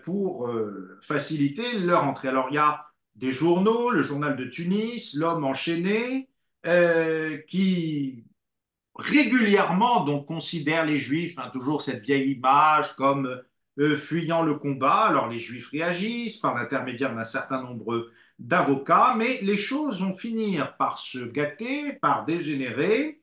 pour faciliter leur entrée. Alors il y a des journaux, le journal de Tunis, l'Homme enchaîné, qui régulièrement donc considèrent les Juifs, hein, toujours cette vieille image comme fuyant le combat. Alors les Juifs réagissent par l'intermédiaire d'un certain nombre d'avocats, mais les choses vont finir par se gâter, par dégénérer,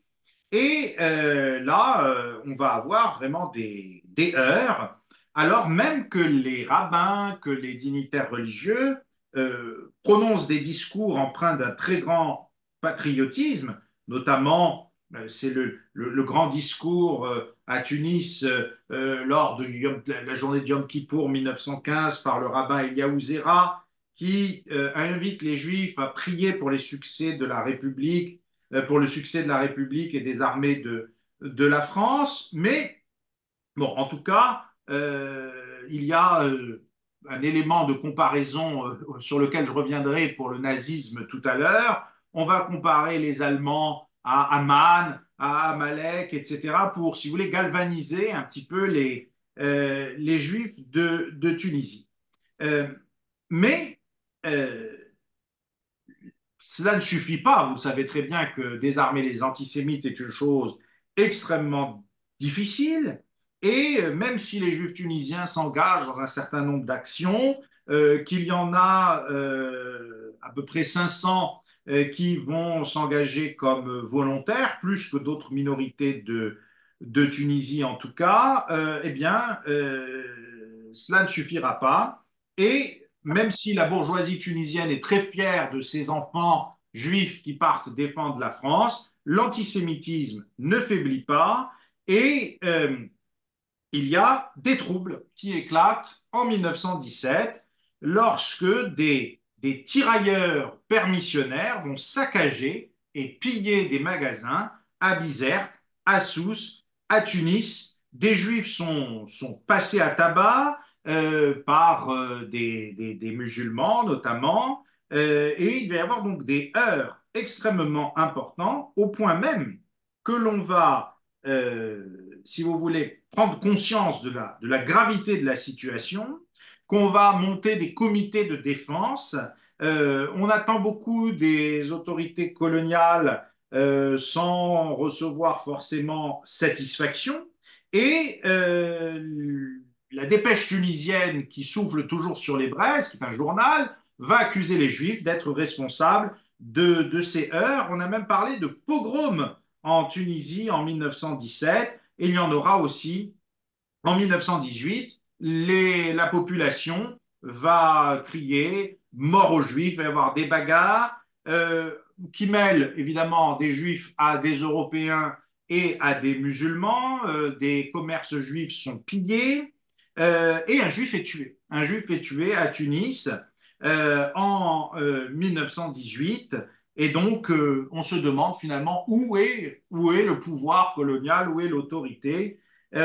et là, on va avoir vraiment des heurts, alors même que les rabbins, que les dignitaires religieux prononcent des discours empreints d'un très grand patriotisme, notamment c'est le grand discours à Tunis lors de la journée de Yom Kippour 1915 par le rabbin Eliaou Zera, qui invite les Juifs à prier pour les succès de la République, pour le succès de la République et des armées de la France. Mais, bon, en tout cas, il y a un élément de comparaison sur lequel je reviendrai pour le nazisme tout à l'heure. On va comparer les Allemands à Amman, à Amalek, etc., pour, si vous voulez, galvaniser un petit peu les Juifs de Tunisie. Euh, mais euh, cela ne suffit pas. Vous savez très bien que désarmer les antisémites est une chose extrêmement difficile. Et même si les Juifs tunisiens s'engagent dans un certain nombre d'actions, qu'il y en a à peu près 500 qui vont s'engager comme volontaires, plus que d'autres minorités de Tunisie en tout cas, eh bien, cela ne suffira pas. Et même si la bourgeoisie tunisienne est très fière de ses enfants juifs qui partent défendre la France, l'antisémitisme ne faiblit pas et il y a des troubles qui éclatent en 1917 lorsque des tirailleurs permissionnaires vont saccager et piller des magasins à Bizerte, à Sousse, à Tunis. Des juifs sont passés à tabac par des musulmans notamment, et il va y avoir donc des heurts extrêmement importants au point même que l'on va si vous voulez, prendre conscience de la gravité de la situation, qu'on va monter des comités de défense. On attend beaucoup des autorités coloniales sans recevoir forcément satisfaction. Et la dépêche tunisienne qui souffle toujours sur les braises, qui est un journal, va accuser les Juifs d'être responsables de ces heurts. On a même parlé de pogrom en Tunisie en 1917 et il y en aura aussi en 1918. La population va crier mort aux Juifs, il va y avoir des bagarres qui mêlent évidemment des Juifs à des Européens et à des musulmans. Des commerces juifs sont pillés et un Juif est tué. Un Juif est tué à Tunis en 1918. Et donc, on se demande finalement où est le pouvoir colonial, où est l'autorité. Tout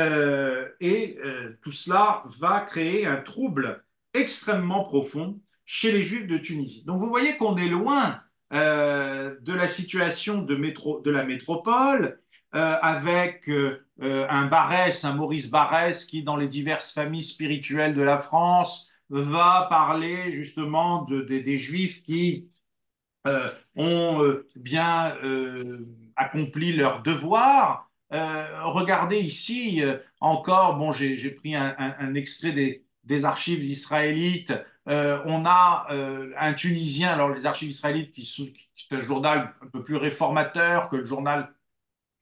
cela va créer un trouble extrêmement profond chez les Juifs de Tunisie. Donc, vous voyez qu'on est loin de la situation de la métropole, avec un Barès, un Maurice Barès, qui, dans les diverses familles spirituelles de la France, va parler justement des Juifs qui ont bien accompli leur devoir. Regardez ici encore, bon, j'ai pris un extrait des archives israélites. On a un Tunisien, alors les archives israélites, qui est un journal un peu plus réformateur que le journal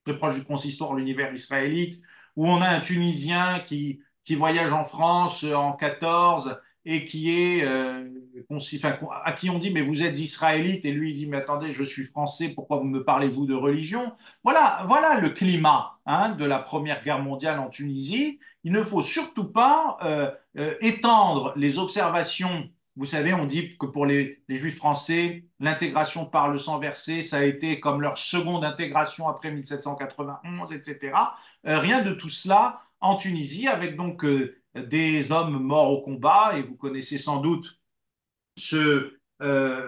très proche du consistoire, l'univers israélite, où on a un Tunisien qui voyage en France en 14 et qui est, enfin, à qui on dit, mais vous êtes israélite, et lui il dit, mais attendez, je suis français, pourquoi vous me parlez-vous de religion? Voilà le climat hein, de la Première Guerre mondiale en Tunisie. Il ne faut surtout pas étendre les observations. Vous savez, on dit que pour les Juifs français, l'intégration par le sang versé, ça a été comme leur seconde intégration après 1791, etc. Rien de tout cela en Tunisie, avec donc des hommes morts au combat, et vous connaissez sans doute ce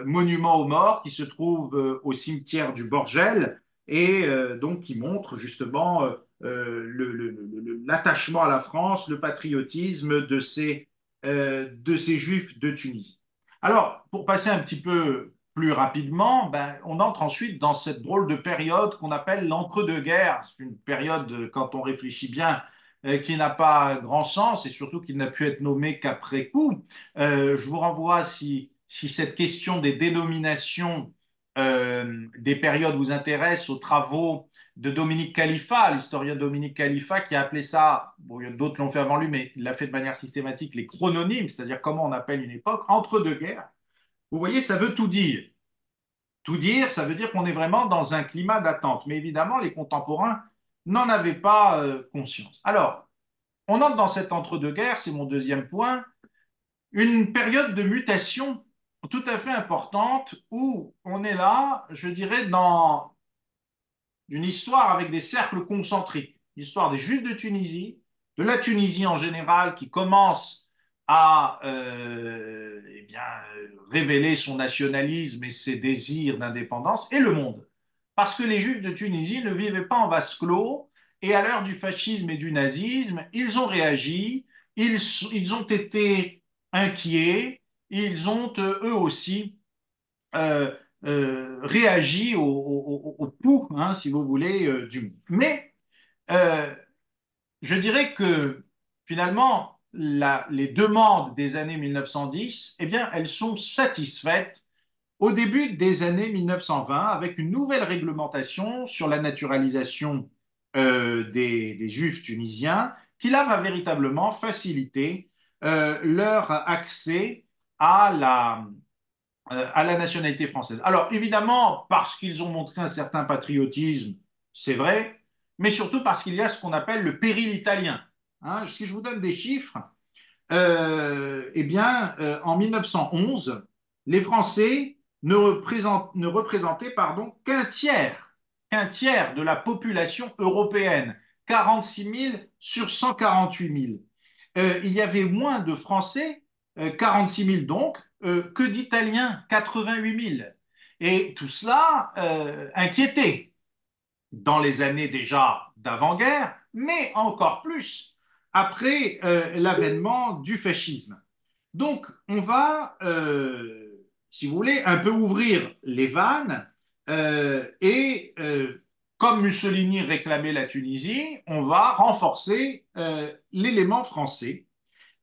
monument aux morts qui se trouve au cimetière du Borgel, et donc qui montre justement l'attachement à la France, le patriotisme de ces Juifs de Tunisie. Alors, pour passer un petit peu plus rapidement, ben, on entre ensuite dans cette drôle de période qu'on appelle l'entre-deux-guerres. C'est une période, quand on réfléchit bien, qui n'a pas grand sens et surtout qui n'a pu être nommée qu'après coup. Je vous renvoie, si cette question des dénominations des périodes vous intéresse, aux travaux de Dominique Khalifa, l'historien Dominique Khalifa, qui a appelé ça, bon, d'autres l'ont fait avant lui, mais il l'a fait de manière systématique, les chrononymes, c'est-à-dire comment on appelle une époque entre deux guerres. Vous voyez, ça veut tout dire. Tout dire, ça veut dire qu'on est vraiment dans un climat d'attente. Mais évidemment, les contemporains n'en avaient pas conscience. Alors, on entre dans cet entre-deux-guerres, c'est mon deuxième point, une période de mutation tout à fait importante où on est là, je dirais, dans une histoire avec des cercles concentriques. L'histoire des Juifs de Tunisie, de la Tunisie en général, qui commence à eh bien, révéler son nationalisme et ses désirs d'indépendance, et le monde. Parce que les Juifs de Tunisie ne vivaient pas en vase clos, et à l'heure du fascisme et du nazisme, ils ont réagi, ils ont été inquiets, ils ont eux aussi euh, réagi au pouls, hein, si vous voulez, du monde. Mais euh, je dirais que finalement, les demandes des années 1910, eh bien, elles sont satisfaites au début des années 1920 avec une nouvelle réglementation sur la naturalisation des Juifs tunisiens qui là va véritablement faciliter leur accès à à la nationalité française. Alors évidemment, parce qu'ils ont montré un certain patriotisme, c'est vrai, mais surtout parce qu'il y a ce qu'on appelle le péril italien. Hein, si je vous donne des chiffres, eh bien, en 1911, les Français ne représentaient pardon, qu'un tiers de la population européenne, 46 000 sur 148 000. Il y avait moins de Français, 46 000 donc, que d'Italiens, 88 000. Et tout cela inquiétait dans les années déjà d'avant-guerre, mais encore plus après l'avènement du fascisme. Donc, on va, si vous voulez, un peu ouvrir les vannes et, comme Mussolini réclamait la Tunisie, on va renforcer l'élément français.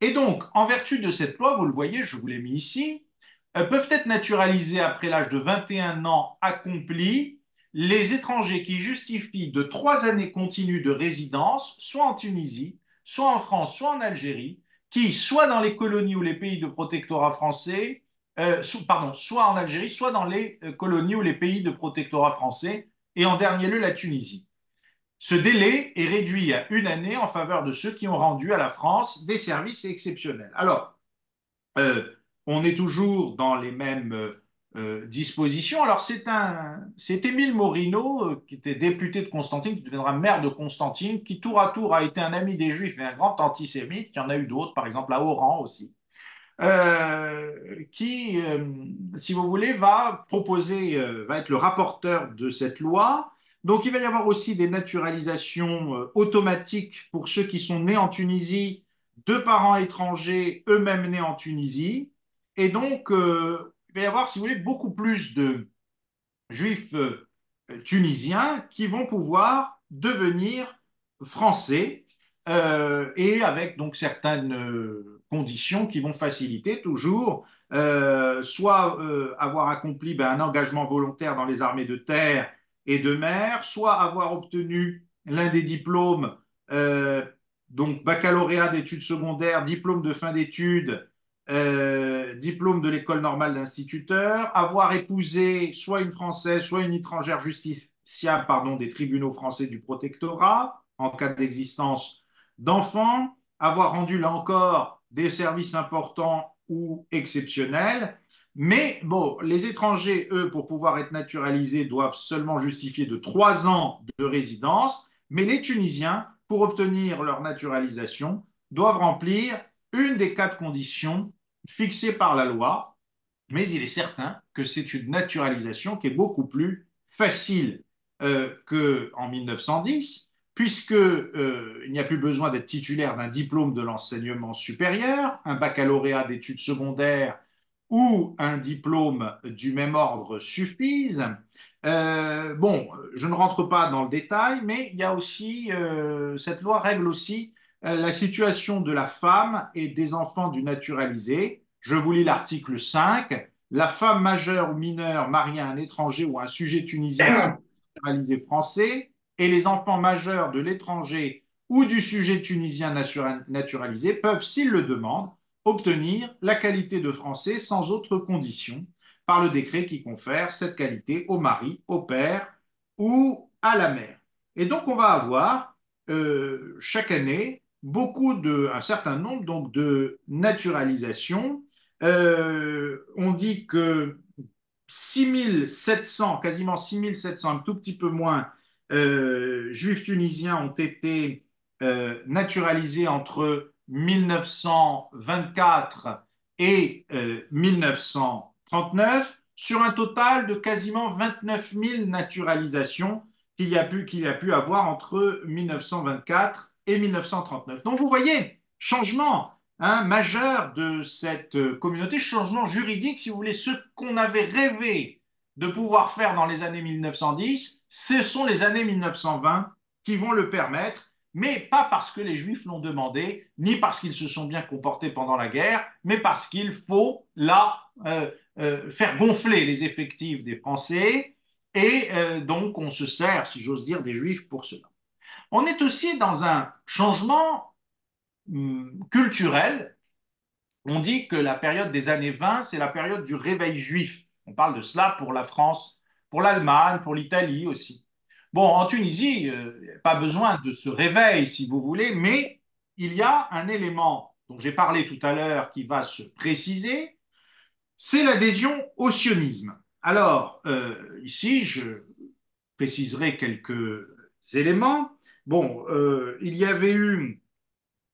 Et donc, en vertu de cette loi, vous le voyez, je vous l'ai mis ici, peuvent être naturalisés après l'âge de 21 ans accompli les étrangers qui justifient de 3 années continues de résidence, soit en Tunisie, soit en France, soit en Algérie, qui, soit dans les colonies ou les pays de protectorat français, pardon, soit en Algérie, soit dans les colonies ou les pays de protectorat français, et en dernier lieu la Tunisie. Ce délai est réduit à 1 année en faveur de ceux qui ont rendu à la France des services exceptionnels. Alors, euh, on est toujours dans les mêmes dispositions. Alors, c'est Émile Morino, qui était député de Constantine, qui deviendra maire de Constantine, qui tour à tour a été un ami des Juifs et un grand antisémite. Il y en a eu d'autres, par exemple à Oran aussi, qui, si vous voulez, va proposer, va être le rapporteur de cette loi. Donc, il va y avoir aussi des naturalisations automatiques pour ceux qui sont nés en Tunisie, de parents étrangers, eux-mêmes nés en Tunisie. Et donc, il va y avoir, si vous voulez, beaucoup plus de juifs tunisiens qui vont pouvoir devenir français et avec donc certaines conditions qui vont faciliter toujours soit avoir accompli un engagement volontaire dans les armées de terre et de mer, soit avoir obtenu l'un des diplômes, donc baccalauréat d'études secondaires, diplôme de fin d'études, diplôme de l'école normale d'instituteur, avoir épousé soit une Française, soit une étrangère justiciable, pardon, des tribunaux français du protectorat en cas d'existence d'enfants, avoir rendu là encore des services importants ou exceptionnels. Mais bon, les étrangers, eux, pour pouvoir être naturalisés, doivent seulement justifier de 3 ans de résidence, mais les Tunisiens, pour obtenir leur naturalisation, doivent remplir une des 4 conditions fixées par la loi, mais il est certain que c'est une naturalisation qui est beaucoup plus facile qu'en 1910, puisque il n'y a plus besoin d'être titulaire d'un diplôme de l'enseignement supérieur, un baccalauréat d'études secondaires ou un diplôme du même ordre suffisent. Bon, je ne rentre pas dans le détail, mais il y a aussi, cette loi règle aussi la situation de la femme et des enfants du naturalisé. Je vous lis l'article 5. La femme majeure ou mineure mariée à un étranger ou à un sujet tunisien qui sont naturalisés français et les enfants majeurs de l'étranger ou du sujet tunisien naturalisé peuvent, s'ils le demandent, obtenir la qualité de français sans autre condition par le décret qui confère cette qualité au mari, au père ou à la mère. Et donc on va avoir chaque année un certain nombre donc, de naturalisations. On dit que 6700, quasiment 6700, un tout petit peu moins, juifs tunisiens ont été naturalisés entre 1924 et 1939, sur un total de quasiment 29 000 naturalisations qu'il a pu avoir entre 1924 et 1939. Donc vous voyez, changement majeur de cette communauté, changement juridique, si vous voulez, ce qu'on avait rêvé de pouvoir faire dans les années 1910, ce sont les années 1920 qui vont le permettre, mais pas parce que les Juifs l'ont demandé, ni parce qu'ils se sont bien comportés pendant la guerre, mais parce qu'il faut là faire gonfler les effectifs des Français, et donc on se sert, si j'ose dire, des Juifs pour cela. On est aussi dans un changement culturel. On dit que la période des années 20, c'est la période du réveil juif. On parle de cela pour la France, pour l'Allemagne, pour l'Italie aussi. Bon, en Tunisie, pas besoin de ce réveil, si vous voulez, mais il y a un élément dont j'ai parlé tout à l'heure qui va se préciser, c'est l'adhésion au sionisme. Alors, ici, je préciserai quelques éléments. Bon, il y avait eu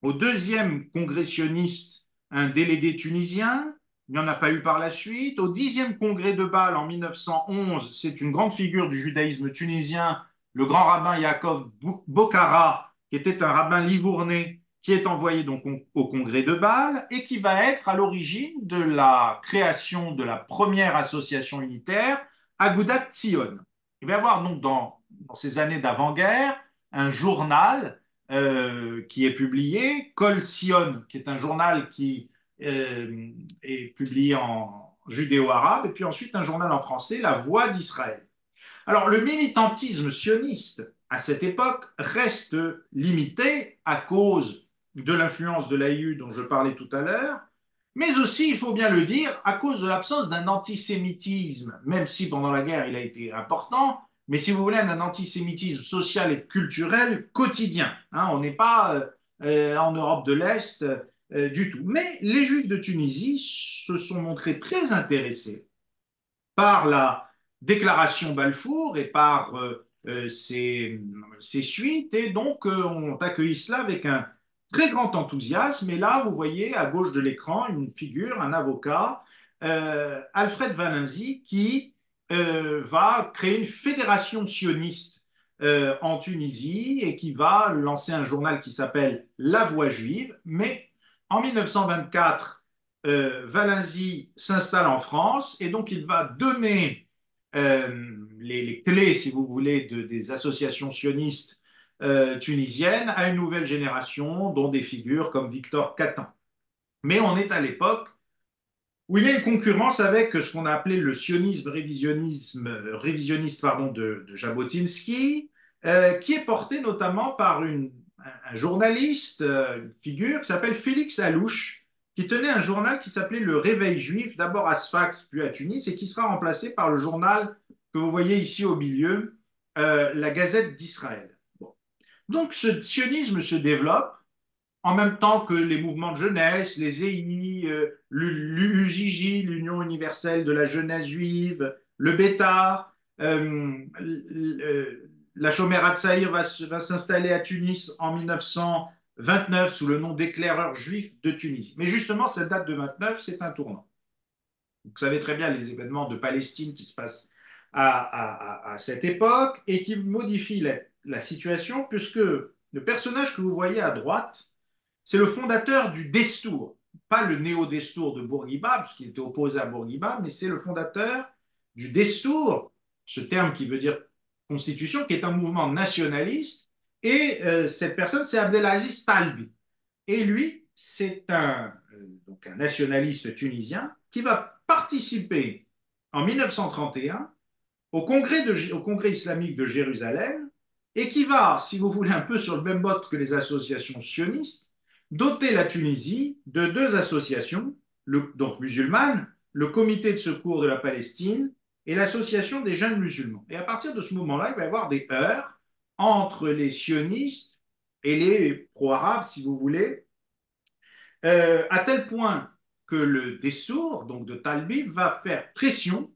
au deuxième congrès sioniste un délégué tunisien, il n'y en a pas eu par la suite. Au 10e congrès de Bâle en 1911, c'est une grande figure du judaïsme tunisien, le grand rabbin Yaakov Bokhara, qui était un rabbin livournais, qui est envoyé donc au congrès de Bâle et qui va être à l'origine de la création de la première association unitaire, Agudat Tzion. Il va y avoir donc dans ces années d'avant-guerre un journal qui est publié, Kol Sion, qui est un journal qui est publié en judéo-arabe, et puis ensuite un journal en français, La Voix d'Israël. Alors le militantisme sioniste à cette époque reste limité à cause de l'influence de l'AIU dont je parlais tout à l'heure, mais aussi, il faut bien le dire, à cause de l'absence d'un antisémitisme, même si pendant la guerre il a été important, mais si vous voulez, un antisémitisme social et culturel quotidien. Hein, on n'est pas en Europe de l'Est du tout. Mais les Juifs de Tunisie se sont montrés très intéressés par la déclaration Balfour et par ses suites, et donc ont accueilli cela avec un très grand enthousiasme. Et là, vous voyez à gauche de l'écran une figure, un avocat, Alfred Valenzi, qui va créer une fédération sioniste en Tunisie et qui va lancer un journal qui s'appelle La Voix juive. Mais en 1924, Valenzi s'installe en France et donc il va donner les clés, si vous voulez, des associations sionistes tunisiennes à une nouvelle génération, dont des figures comme Victor Catan. Mais on est à l'époque où il y a une concurrence avec ce qu'on a appelé le sionisme révisionniste pardon, de Jabotinsky, qui est porté notamment par un journaliste, une figure qui s'appelle Félix Alouche, qui tenait un journal qui s'appelait Le Réveil Juif, d'abord à Sfax, puis à Tunis, et qui sera remplacé par le journal que vous voyez ici au milieu, la Gazette d'Israël. Bon. Donc ce sionisme se développe en même temps que les mouvements de jeunesse, les EI, l'UJJ, l'Union universelle de la jeunesse juive, le Beta, la Shomer Hatzair va s'installer à Tunis en 1929 sous le nom d'éclaireur juif de Tunisie. Mais justement, cette date de 29, c'est un tournant. Vous savez très bien les événements de Palestine qui se passent à cette époque et qui modifient la situation, puisque le personnage que vous voyez à droite, c'est le fondateur du Destour, pas le néo-Destour de Bourguiba, puisqu'il était opposé à Bourguiba, mais c'est le fondateur du Destour, ce terme qui veut dire constitution, qui est un mouvement nationaliste, et cette personne, c'est Abdelaziz Talbi. Et lui, c'est donc un nationaliste tunisien qui va participer en 1931 au Congrès islamique de Jérusalem et qui va, si vous voulez, un peu sur le même mode que les associations sionistes, doter la Tunisie de deux associations, donc musulmanes, le Comité de secours de la Palestine et l'Association des jeunes musulmans. Et à partir de ce moment-là, il va y avoir des heurts entre les sionistes et les pro-arabes, si vous voulez, à tel point que le Dessour, donc de Talbi, va faire pression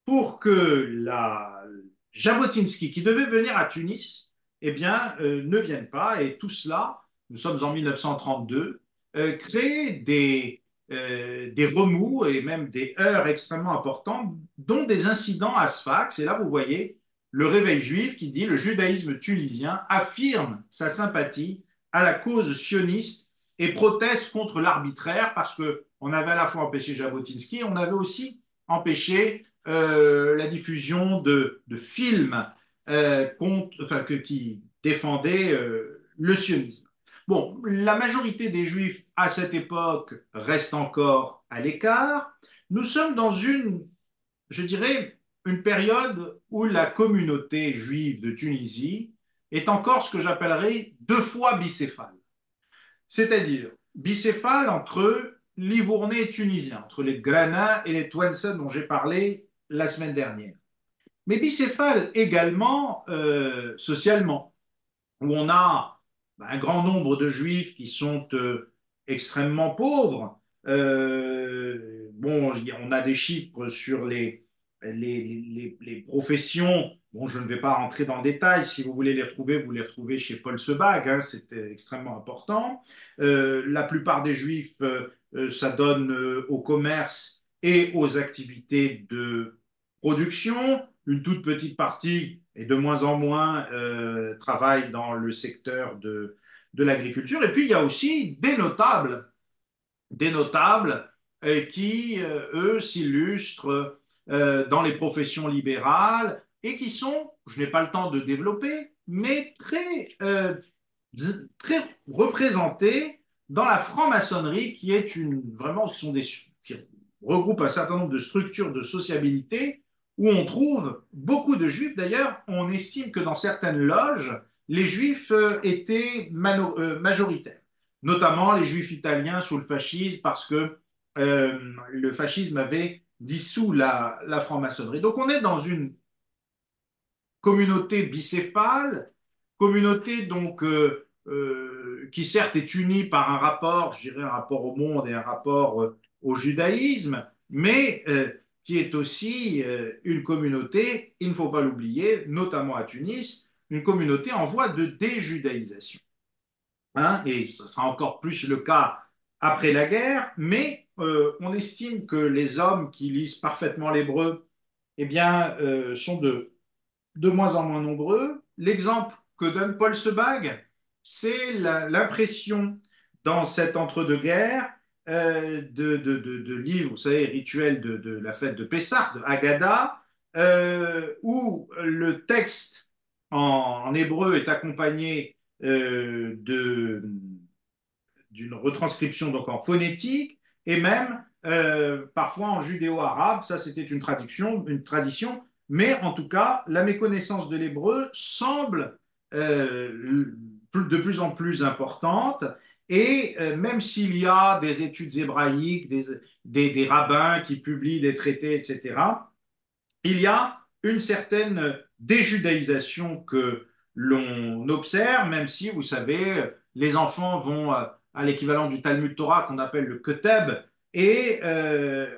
pour que la Jabotinsky, qui devait venir à Tunis, eh bien, ne vienne pas. Et tout cela, nous sommes en 1932, crée des remous et même des heurts extrêmement importants, dont des incidents à Sfax. Et là, vous voyez le réveil juif qui dit le judaïsme tunisien affirme sa sympathie à la cause sioniste et proteste contre l'arbitraire parce qu'on avait à la fois empêché Jabotinsky, on avait aussi empêché la diffusion de films qui défendaient le sionisme. Bon, la majorité des juifs à cette époque reste encore à l'écart. Nous sommes dans je dirais, une période où la communauté juive de Tunisie est encore ce que j'appellerais deux fois bicéphale. C'est-à-dire bicéphale entre livournais et tunisien, entre les Grana et les Twente dont j'ai parlé la semaine dernière. Mais bicéphale également socialement, où on a un grand nombre de juifs qui sont extrêmement pauvres. Bon, on a des chiffres sur les professions. Bon, je ne vais pas rentrer dans le détail. Si vous voulez les retrouver, vous les retrouvez chez Paul Sebag. Hein, c'était extrêmement important. La plupart des juifs, ça donne au commerce et aux activités de production. Une toute petite partie, et de moins en moins, travaille dans le secteur de l'agriculture. Et puis, il y a aussi des notables qui, eux, s'illustrent dans les professions libérales et qui sont, je n'ai pas le temps de développer, mais très représentés dans la franc-maçonnerie, qui est vraiment, qui regroupe un certain nombre de structures de sociabilité où on trouve beaucoup de juifs. D'ailleurs, on estime que dans certaines loges, les juifs étaient majoritaires, notamment les juifs italiens sous le fascisme, parce que le fascisme avait dissous la franc-maçonnerie. Donc on est dans une communauté bicéphale, communauté donc qui certes est unie par un rapport, je dirais un rapport au monde et un rapport au judaïsme, mais qui est aussi une communauté, il ne faut pas l'oublier, notamment à Tunis, une communauté en voie de déjudaïsation. Hein, et ce sera encore plus le cas après la guerre, mais on estime que les hommes qui lisent parfaitement l'hébreu eh bien, sont de moins en moins nombreux. L'exemple que donne Paul Sebag, c'est l'impression dans cet entre-deux-guerres de livres, vous savez, rituels de la fête de Pessah, de Haggadah, où le texte en hébreu est accompagné d'une retranscription donc en phonétique et même parfois en judéo-arabe. Ça, c'était une tradition, mais en tout cas, la méconnaissance de l'hébreu semble de plus en plus importante. Et même s'il y a des études hébraïques, des rabbins qui publient des traités, etc., il y a une certaine déjudaïsation que l'on observe, même si, vous savez, les enfants vont à l'équivalent du Talmud Torah qu'on appelle le Keteb, et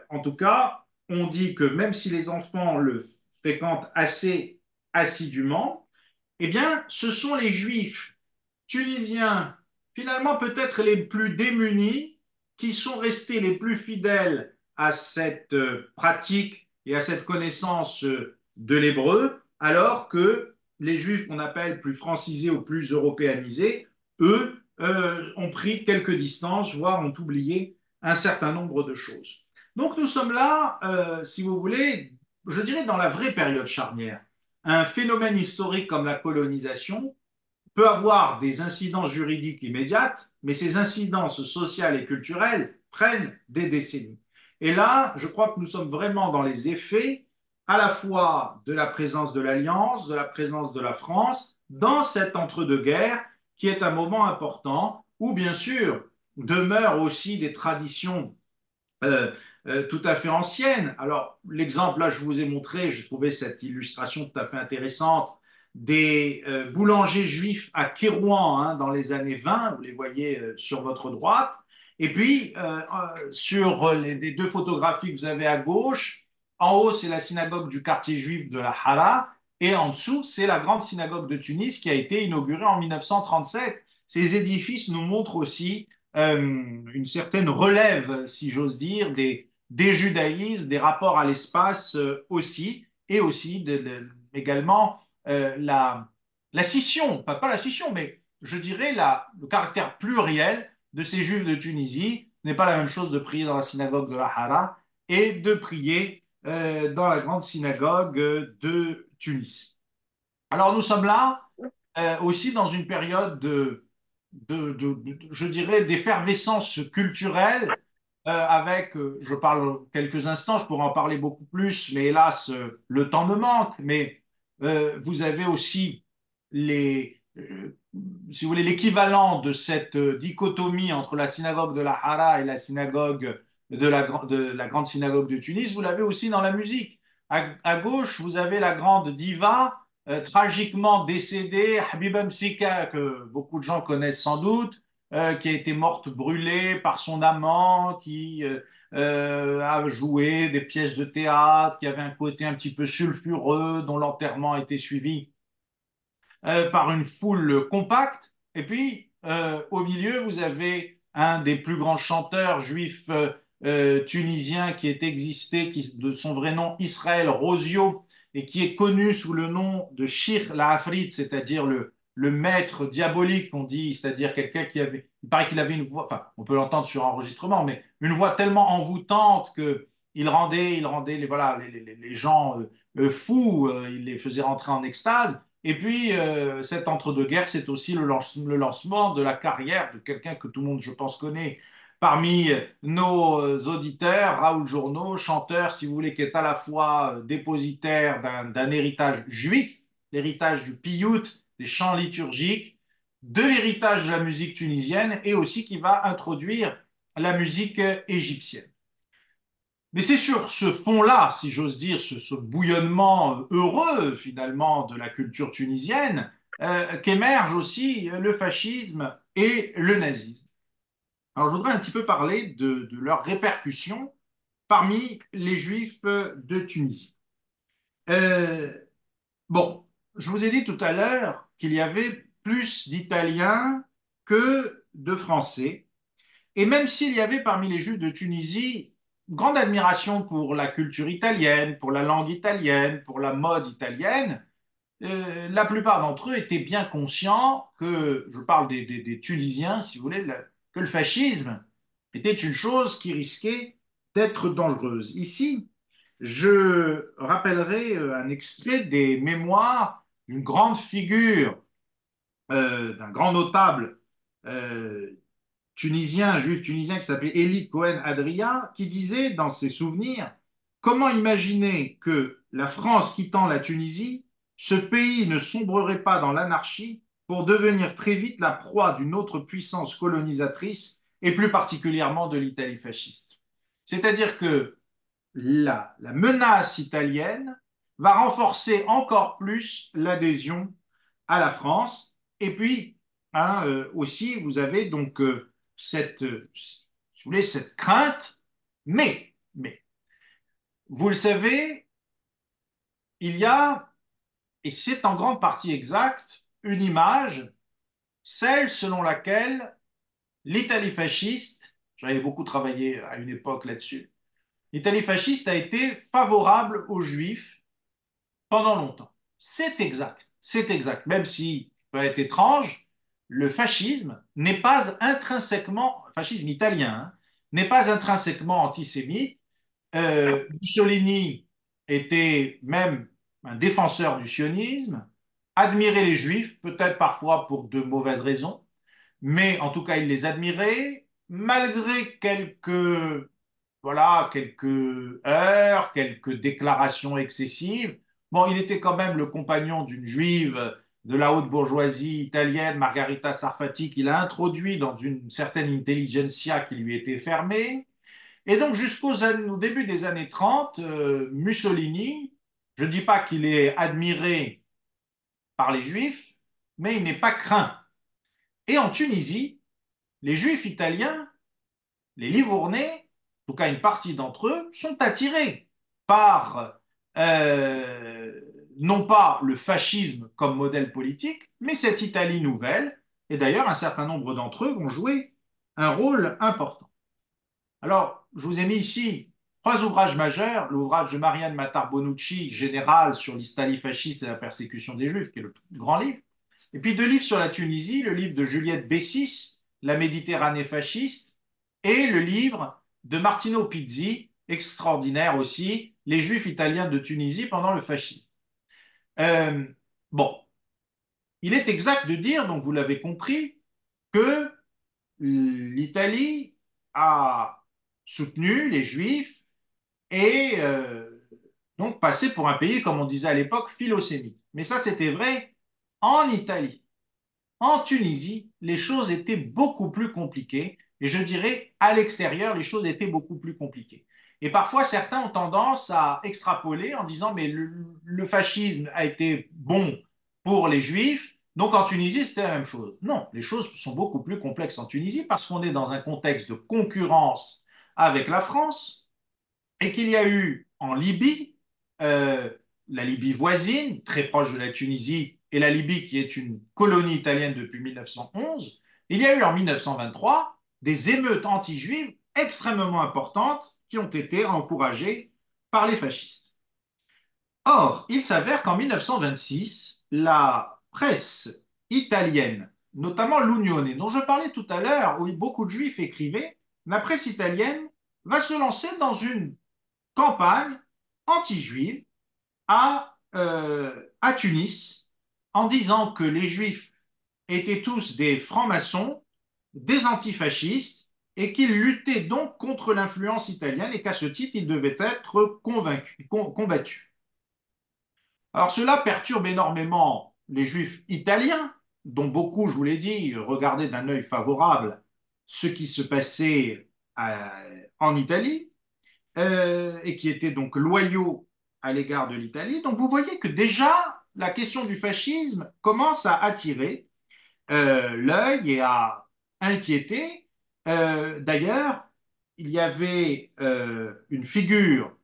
en tout cas, on dit que même si les enfants le fréquentent assez assidûment, eh bien, ce sont les Juifs tunisiens, finalement peut-être les plus démunis, qui sont restés les plus fidèles à cette pratique et à cette connaissance de l'hébreu, alors que les Juifs qu'on appelle plus francisés ou plus européanisés, eux, ont pris quelques distances, voire ont oublié un certain nombre de choses. Donc nous sommes là, si vous voulez, je dirais dans la vraie période charnière. Un phénomène historique comme la colonisation peut avoir des incidences juridiques immédiates, mais ces incidences sociales et culturelles prennent des décennies. Et là, je crois que nous sommes vraiment dans les effets à la fois de la présence de l'Alliance, de la présence de la France, dans cet entre-deux-guerres, qui est un moment important, où bien sûr demeurent aussi des traditions euh, tout à fait anciennes. Alors, l'exemple, là, je vous ai montré, j'ai trouvé cette illustration tout à fait intéressante, des boulangers juifs à Kérouan hein, dans les années 20, vous les voyez sur votre droite. Et puis, sur les deux photographies que vous avez à gauche, en haut, c'est la synagogue du quartier juif de la Hala, et en dessous, c'est la grande synagogue de Tunis qui a été inaugurée en 1937. Ces édifices nous montrent aussi une certaine relève, si j'ose dire, des judaïsmes, des rapports à l'espace aussi, et aussi également la scission, pas la scission, mais je dirais le caractère pluriel de ces juifs de Tunisie. Ce n'est pas la même chose de prier dans la synagogue de la Hara et de prier dans la grande synagogue de Tunis. Alors nous sommes là aussi dans une période je dirais, d'effervescence culturelle avec, je parle quelques instants, je pourrais en parler beaucoup plus, mais hélas, le temps me manque. Mais vous avez aussi si vous voulez, l'équivalent de cette dichotomie entre la synagogue de la Hara et la synagogue de la grande synagogue de Tunis. Vous l'avez aussi dans la musique. À gauche, vous avez la grande diva tragiquement décédée, Habiba Msika, que beaucoup de gens connaissent sans doute, qui a été morte brûlée par son amant, qui a joué des pièces de théâtre, qui avait un côté un petit peu sulfureux, dont l'enterrement a été suivi par une foule compacte. Et puis, au milieu, vous avez un des plus grands chanteurs juifs tunisiens qui ait existé, de son vrai nom Israël Rosio, et qui est connu sous le nom de Shir La'afrit, c'est-à-dire le maître diabolique, on dit, c'est-à-dire quelqu'un qui avait, il paraît qu'il avait une voix, enfin, on peut l'entendre sur enregistrement, mais une voix tellement envoûtante que il rendait voilà, les gens fous, il les faisait rentrer en extase. Et puis, cet entre-deux-guerres, c'est aussi le lancement de la carrière de quelqu'un que tout le monde, je pense, connaît parmi nos auditeurs, Raoul Journeau, chanteur, si vous voulez, qui est à la fois dépositaire d'un héritage juif, l'héritage du piyut, des chants liturgiques, de l'héritage de la musique tunisienne, et aussi qui va introduire la musique égyptienne. Mais c'est sur ce fond-là, si j'ose dire, ce bouillonnement heureux finalement de la culture tunisienne, qu'émergent aussi le fascisme et le nazisme. Alors je voudrais un petit peu parler de leurs répercussions parmi les juifs de Tunisie. Euh, bon, je vous ai dit tout à l'heure qu'il y avait plus d'Italiens que de Français. Et même s'il y avait parmi les Juifs de Tunisie une grande admiration pour la culture italienne, pour la langue italienne, pour la mode italienne, la plupart d'entre eux étaient bien conscients que, je parle des Tunisiens, si vous voulez, que le fascisme était une chose qui risquait d'être dangereuse. Ici, je rappellerai un extrait des mémoires d'une grande figure, d'un grand notable tunisien, un juif tunisien qui s'appelait Eli Cohen Adria, qui disait dans ses souvenirs, comment imaginer que la France quittant la Tunisie, ce pays ne sombrerait pas dans l'anarchie pour devenir très vite la proie d'une autre puissance colonisatrice et plus particulièrement de l'Italie fasciste. C'est-à-dire que la menace italienne va renforcer encore plus l'adhésion à la France. Et puis, hein, aussi, vous avez donc si vous voulez, cette crainte, mais, vous le savez, il y a, et c'est en grande partie exact, une image, celle selon laquelle l'Italie fasciste, j'avais beaucoup travaillé à une époque là-dessus, l'Italie fasciste a été favorable aux Juifs pendant longtemps. C'est exact, même si ça peut être étrange, le fascisme n'est pas intrinsèquement, fascisme italien, hein, n'est pas intrinsèquement antisémite. Mussolini était même un défenseur du sionisme, admirait les juifs, peut-être parfois pour de mauvaises raisons, mais en tout cas il les admirait, malgré quelques heurts, quelques déclarations excessives. Bon, il était quand même le compagnon d'une juive de la haute bourgeoisie italienne, Margarita Sarfati, qu'il a introduit dans une certaine intelligentsia qui lui était fermée. Et donc, au début des années 30, Mussolini, je ne dis pas qu'il est admiré par les juifs, mais il n'est pas craint. Et en Tunisie, les juifs italiens, les Livournais, en tout cas une partie d'entre eux, sont attirés par non pas le fascisme comme modèle politique, mais cette Italie nouvelle. Et d'ailleurs, un certain nombre d'entre eux vont jouer un rôle important. Alors, je vous ai mis ici trois ouvrages majeurs. L'ouvrage de Marianne Matar Bonucci, Général sur l'Italie fasciste et la persécution des Juifs, qui est le grand livre. Et puis deux livres sur la Tunisie, le livre de Juliette Bessis, La Méditerranée fasciste, et le livre de Martino Pizzi, extraordinaire aussi, Les Juifs italiens de Tunisie pendant le fascisme. Euh, bon, il est exact de dire, donc vous l'avez compris, que l'Italie a soutenu les Juifs et donc passé pour un pays, comme on disait à l'époque, philosémite. Mais ça, c'était vrai en Italie. En Tunisie, les choses étaient beaucoup plus compliquées. Et je dirais, à l'extérieur, les choses étaient beaucoup plus compliquées. Et parfois, certains ont tendance à extrapoler en disant, mais le fascisme a été bon pour les Juifs, donc en Tunisie, c'était la même chose. Non, les choses sont beaucoup plus complexes en Tunisie parce qu'on est dans un contexte de concurrence avec la France et qu'il y a eu en Libye, euh, la Libye voisine, très proche de la Tunisie, et la Libye qui est une colonie italienne depuis 1911, il y a eu en 1923 des émeutes anti-juives extrêmement importantes qui ont été encouragées par les fascistes. Or, il s'avère qu'en 1926, la presse italienne, notamment l'Unione, dont je parlais tout à l'heure, où beaucoup de juifs écrivaient, la presse italienne va se lancer dans une campagne anti-juive à Tunis en disant que les juifs étaient tous des francs-maçons, des antifascistes et qu'ils luttaient donc contre l'influence italienne et qu'à ce titre, ils devaient être combattus. Alors cela perturbe énormément les juifs italiens, dont beaucoup, je vous l'ai dit, regardaient d'un œil favorable ce qui se passait en Italie, et qui étaient donc loyaux à l'égard de l'Italie. Donc vous voyez que déjà la question du fascisme commence à attirer l'œil et à inquiéter. D'ailleurs, il y avait une figure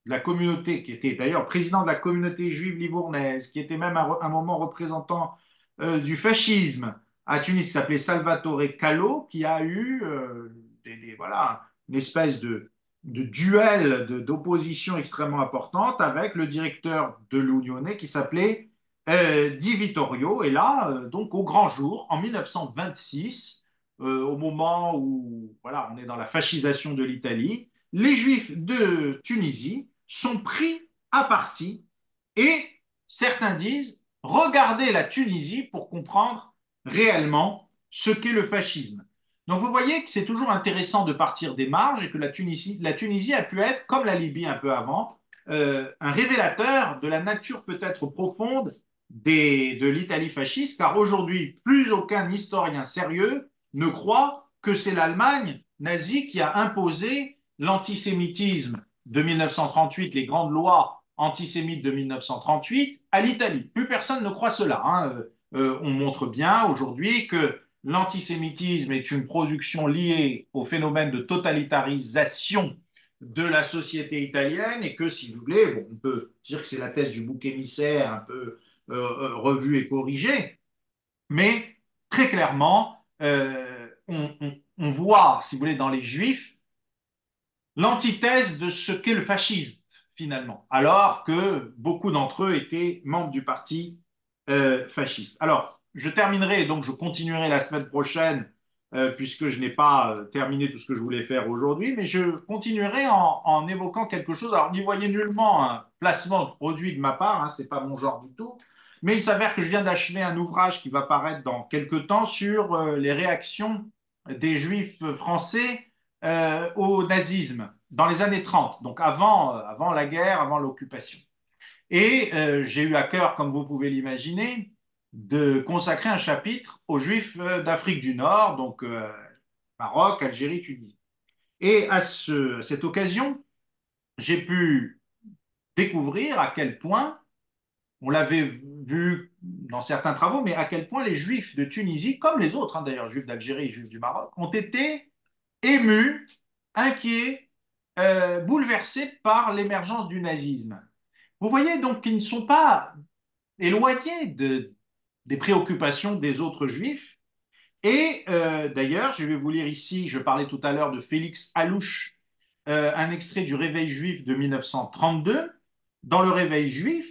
de la communauté qui était d'ailleurs président de la communauté juive livournaise, qui était même à un moment représentant du fascisme à Tunis, qui s'appelait Salvatore Calò, qui a eu voilà, une espèce de duel d'opposition extrêmement importante avec le directeur de l'Unione qui s'appelait Di Vittorio. Et là, donc au grand jour, en 1926, au moment où voilà, on est dans la fascisation de l'Italie, les Juifs de Tunisie sont pris à partie et certains disent regardez la Tunisie pour comprendre réellement ce qu'est le fascisme. Donc vous voyez que c'est toujours intéressant de partir des marges et que la Tunisie a pu être, comme la Libye un peu avant, un révélateur de la nature peut-être profonde de l'Italie fasciste, car aujourd'hui, plus aucun historien sérieux ne croit que c'est l'Allemagne nazie qui a imposé l'antisémitisme de 1938, les grandes lois antisémites de 1938 à l'Italie. Plus personne ne croit cela, hein. On montre bien aujourd'hui que l'antisémitisme est une production liée au phénomène de totalitarisation de la société italienne et que, si vous voulez, bon, on peut dire que c'est la thèse du bouc émissaire un peu revue et corrigée, mais très clairement, on voit, si vous voulez, dans les juifs, l'antithèse de ce qu'est le fascisme, finalement, alors que beaucoup d'entre eux étaient membres du parti fasciste. Alors, je terminerai, donc je continuerai la semaine prochaine, puisque je n'ai pas terminé tout ce que je voulais faire aujourd'hui, mais je continuerai en évoquant quelque chose. Alors, n'y voyez nullement un placement de produit de ma part, hein, ce n'est pas mon genre du tout, mais il s'avère que je viens d'achever un ouvrage qui va paraître dans quelques temps sur les réactions des juifs français au nazisme dans les années 30, donc avant la guerre, avant l'occupation. Et j'ai eu à cœur, comme vous pouvez l'imaginer, de consacrer un chapitre aux Juifs d'Afrique du Nord, donc Maroc, Algérie, Tunisie. Et cette occasion, j'ai pu découvrir à quel point, on l'avait vu dans certains travaux, mais à quel point les Juifs de Tunisie, comme les autres, hein, d'ailleurs, Juifs d'Algérie et Juifs du Maroc, ont été émus, inquiets, bouleversés par l'émergence du nazisme. Vous voyez donc qu'ils ne sont pas éloignés des préoccupations des autres juifs. Et d'ailleurs, je vais vous lire ici, je parlais tout à l'heure de Félix Alouche, un extrait du Réveil juif de 1932. Dans le Réveil juif,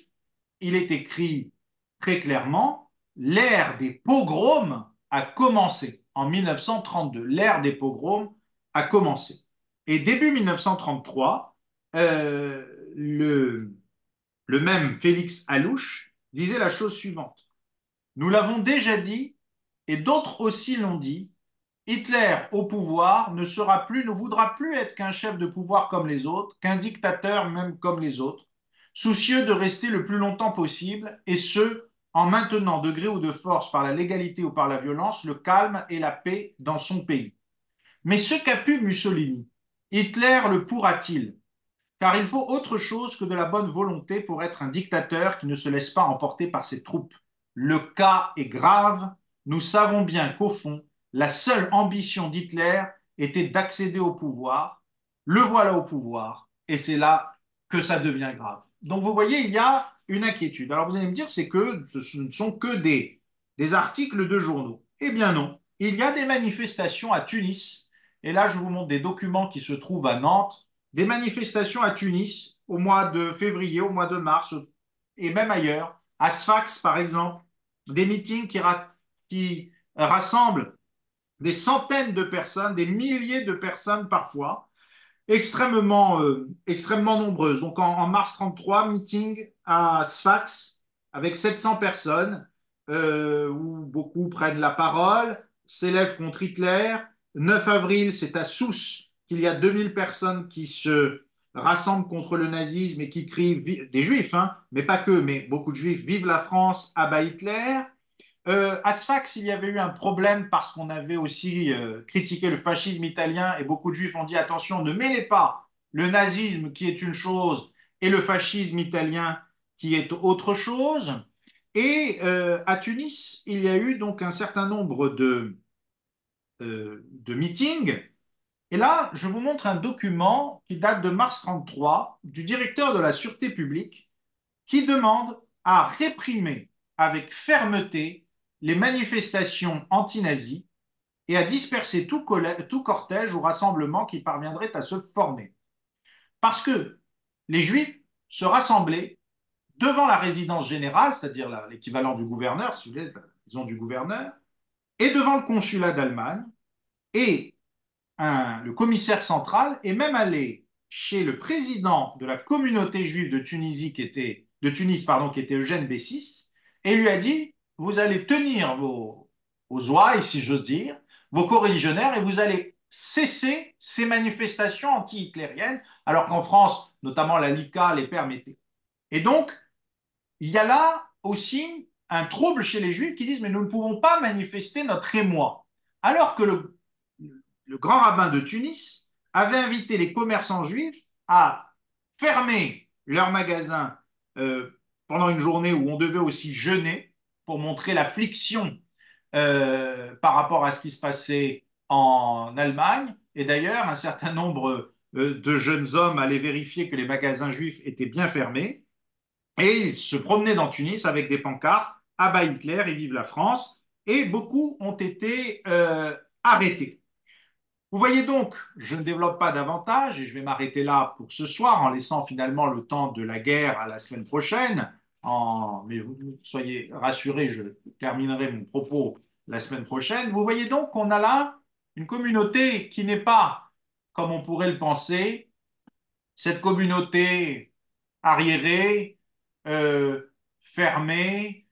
il est écrit très clairement, l'ère des pogroms a commencé en 1932. L'ère des pogroms a commencé. Et début 1933, le même Félix Alouche disait la chose suivante. Nous l'avons déjà dit, et d'autres aussi l'ont dit, Hitler au pouvoir ne voudra plus être qu'un chef de pouvoir comme les autres, qu'un dictateur même comme les autres, soucieux de rester le plus longtemps possible, et ce, en maintenant de gré ou de force par la légalité ou par la violence, le calme et la paix dans son pays. Mais ce qu'a pu Mussolini, Hitler le pourra-t-il? Car il faut autre chose que de la bonne volonté pour être un dictateur qui ne se laisse pas emporter par ses troupes. Le cas est grave. Nous savons bien qu'au fond, la seule ambition d'Hitler était d'accéder au pouvoir. Le voilà au pouvoir, et c'est là que ça devient grave. Donc vous voyez, il y a une inquiétude. Alors vous allez me dire, c'est que ce ne sont que des articles de journaux. Eh bien non, il y a des manifestations à Tunis, et là je vous montre des documents qui se trouvent à Nantes, des manifestations à Tunis au mois de février, au mois de mars et même ailleurs, à Sfax par exemple, des meetings qui rassemblent des centaines de personnes, des milliers de personnes parfois, extrêmement nombreuses. Donc en mars 33, meeting à Sfax avec 700 personnes, où beaucoup prennent la parole, s'élèvent contre Hitler. 9 avril, c'est à Sousse qu'il y a 2000 personnes qui se rassemblent contre le nazisme et qui crient, des juifs, hein, mais pas que, mais beaucoup de juifs, vive la France, abat Hitler. À Sfax, il y avait eu un problème parce qu'on avait aussi critiqué le fascisme italien et beaucoup de juifs ont dit attention, ne mêlez pas le nazisme qui est une chose et le fascisme italien qui est autre chose. Et à Tunis, il y a eu donc un certain nombre de meetings. Et là, je vous montre un document qui date de mars 33 du directeur de la Sûreté publique qui demande à réprimer avec fermeté les manifestations anti-nazies et à disperser tout cortège ou rassemblement qui parviendrait à se former. Parce que les Juifs se rassemblaient devant la résidence générale, c'est-à-dire l'équivalent du gouverneur, si vous voulez, la maison du gouverneur, et devant le consulat d'Allemagne, et le commissaire central est même allé chez le président de la communauté juive de Tunisie, de Tunis, pardon, qui était Eugène Bessis, et lui a dit, vous allez tenir vos ouailles, si j'ose dire, vos coreligionnaires et vous allez cesser ces manifestations anti-hitlériennes, alors qu'en France, notamment la LICA les permettait. Et donc, il y a là aussi un trouble chez les Juifs qui disent, mais nous ne pouvons pas manifester notre émoi. Alors que le grand rabbin de Tunis avait invité les commerçants juifs à fermer leurs magasins pendant une journée où on devait aussi jeûner pour montrer l'affliction par rapport à ce qui se passait en Allemagne. Et d'ailleurs, un certain nombre de jeunes hommes allaient vérifier que les magasins juifs étaient bien fermés. Et ils se promenaient dans Tunis avec des pancartes à bas Hitler et vive la France. Et beaucoup ont été arrêtés. Vous voyez donc, je ne développe pas davantage et je vais m'arrêter là pour ce soir en laissant finalement le temps de la guerre à la semaine prochaine. Mais vous soyez rassurés, je terminerai mon propos la semaine prochaine. Vous voyez donc qu'on a là une communauté qui n'est pas, comme on pourrait le penser, cette communauté arriérée, fermée,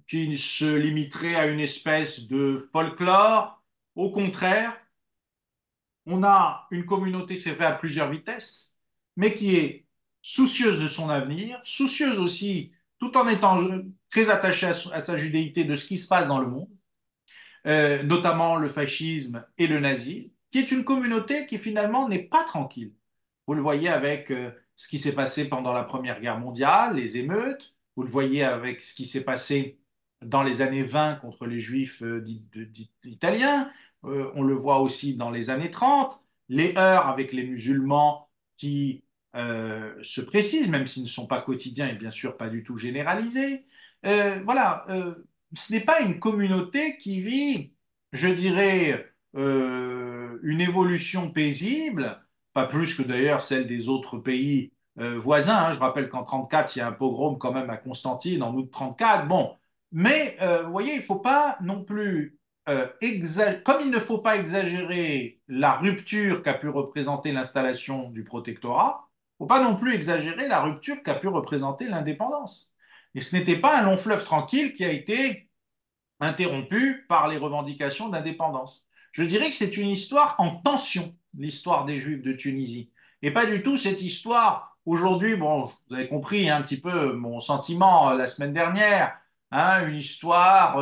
qui se limiterait à une espèce de folklore. Au contraire, on a une communauté, c'est vrai, à plusieurs vitesses, mais qui est soucieuse de son avenir, soucieuse aussi, tout en étant très attachée à sa judéité, de ce qui se passe dans le monde, notamment le fascisme et le nazisme, qui est une communauté qui finalement n'est pas tranquille. Vous le voyez avec ce qui s'est passé pendant la Première Guerre mondiale, les émeutes, vous le voyez avec ce qui s'est passé dans les années 20 contre les juifs italiens, on le voit aussi dans les années 30, les heurts avec les musulmans qui se précisent, même s'ils ne sont pas quotidiens et bien sûr pas du tout généralisés. Voilà, ce n'est pas une communauté qui vit, je dirais, une évolution paisible, pas plus que d'ailleurs celle des autres pays voisins. Hein. Je rappelle qu'en 34, il y a un pogrom quand même à Constantine en août 34. Bon, mais vous voyez, il ne faut pas non plus, comme il ne faut pas exagérer la rupture qu'a pu représenter l'installation du protectorat, il ne faut pas non plus exagérer la rupture qu'a pu représenter l'indépendance. Et ce n'était pas un long fleuve tranquille qui a été interrompu par les revendications d'indépendance. Je dirais que c'est une histoire en tension, l'histoire des Juifs de Tunisie. Et pas du tout cette histoire, aujourd'hui, bon, vous avez compris un petit peu mon sentiment la semaine dernière, hein, une histoire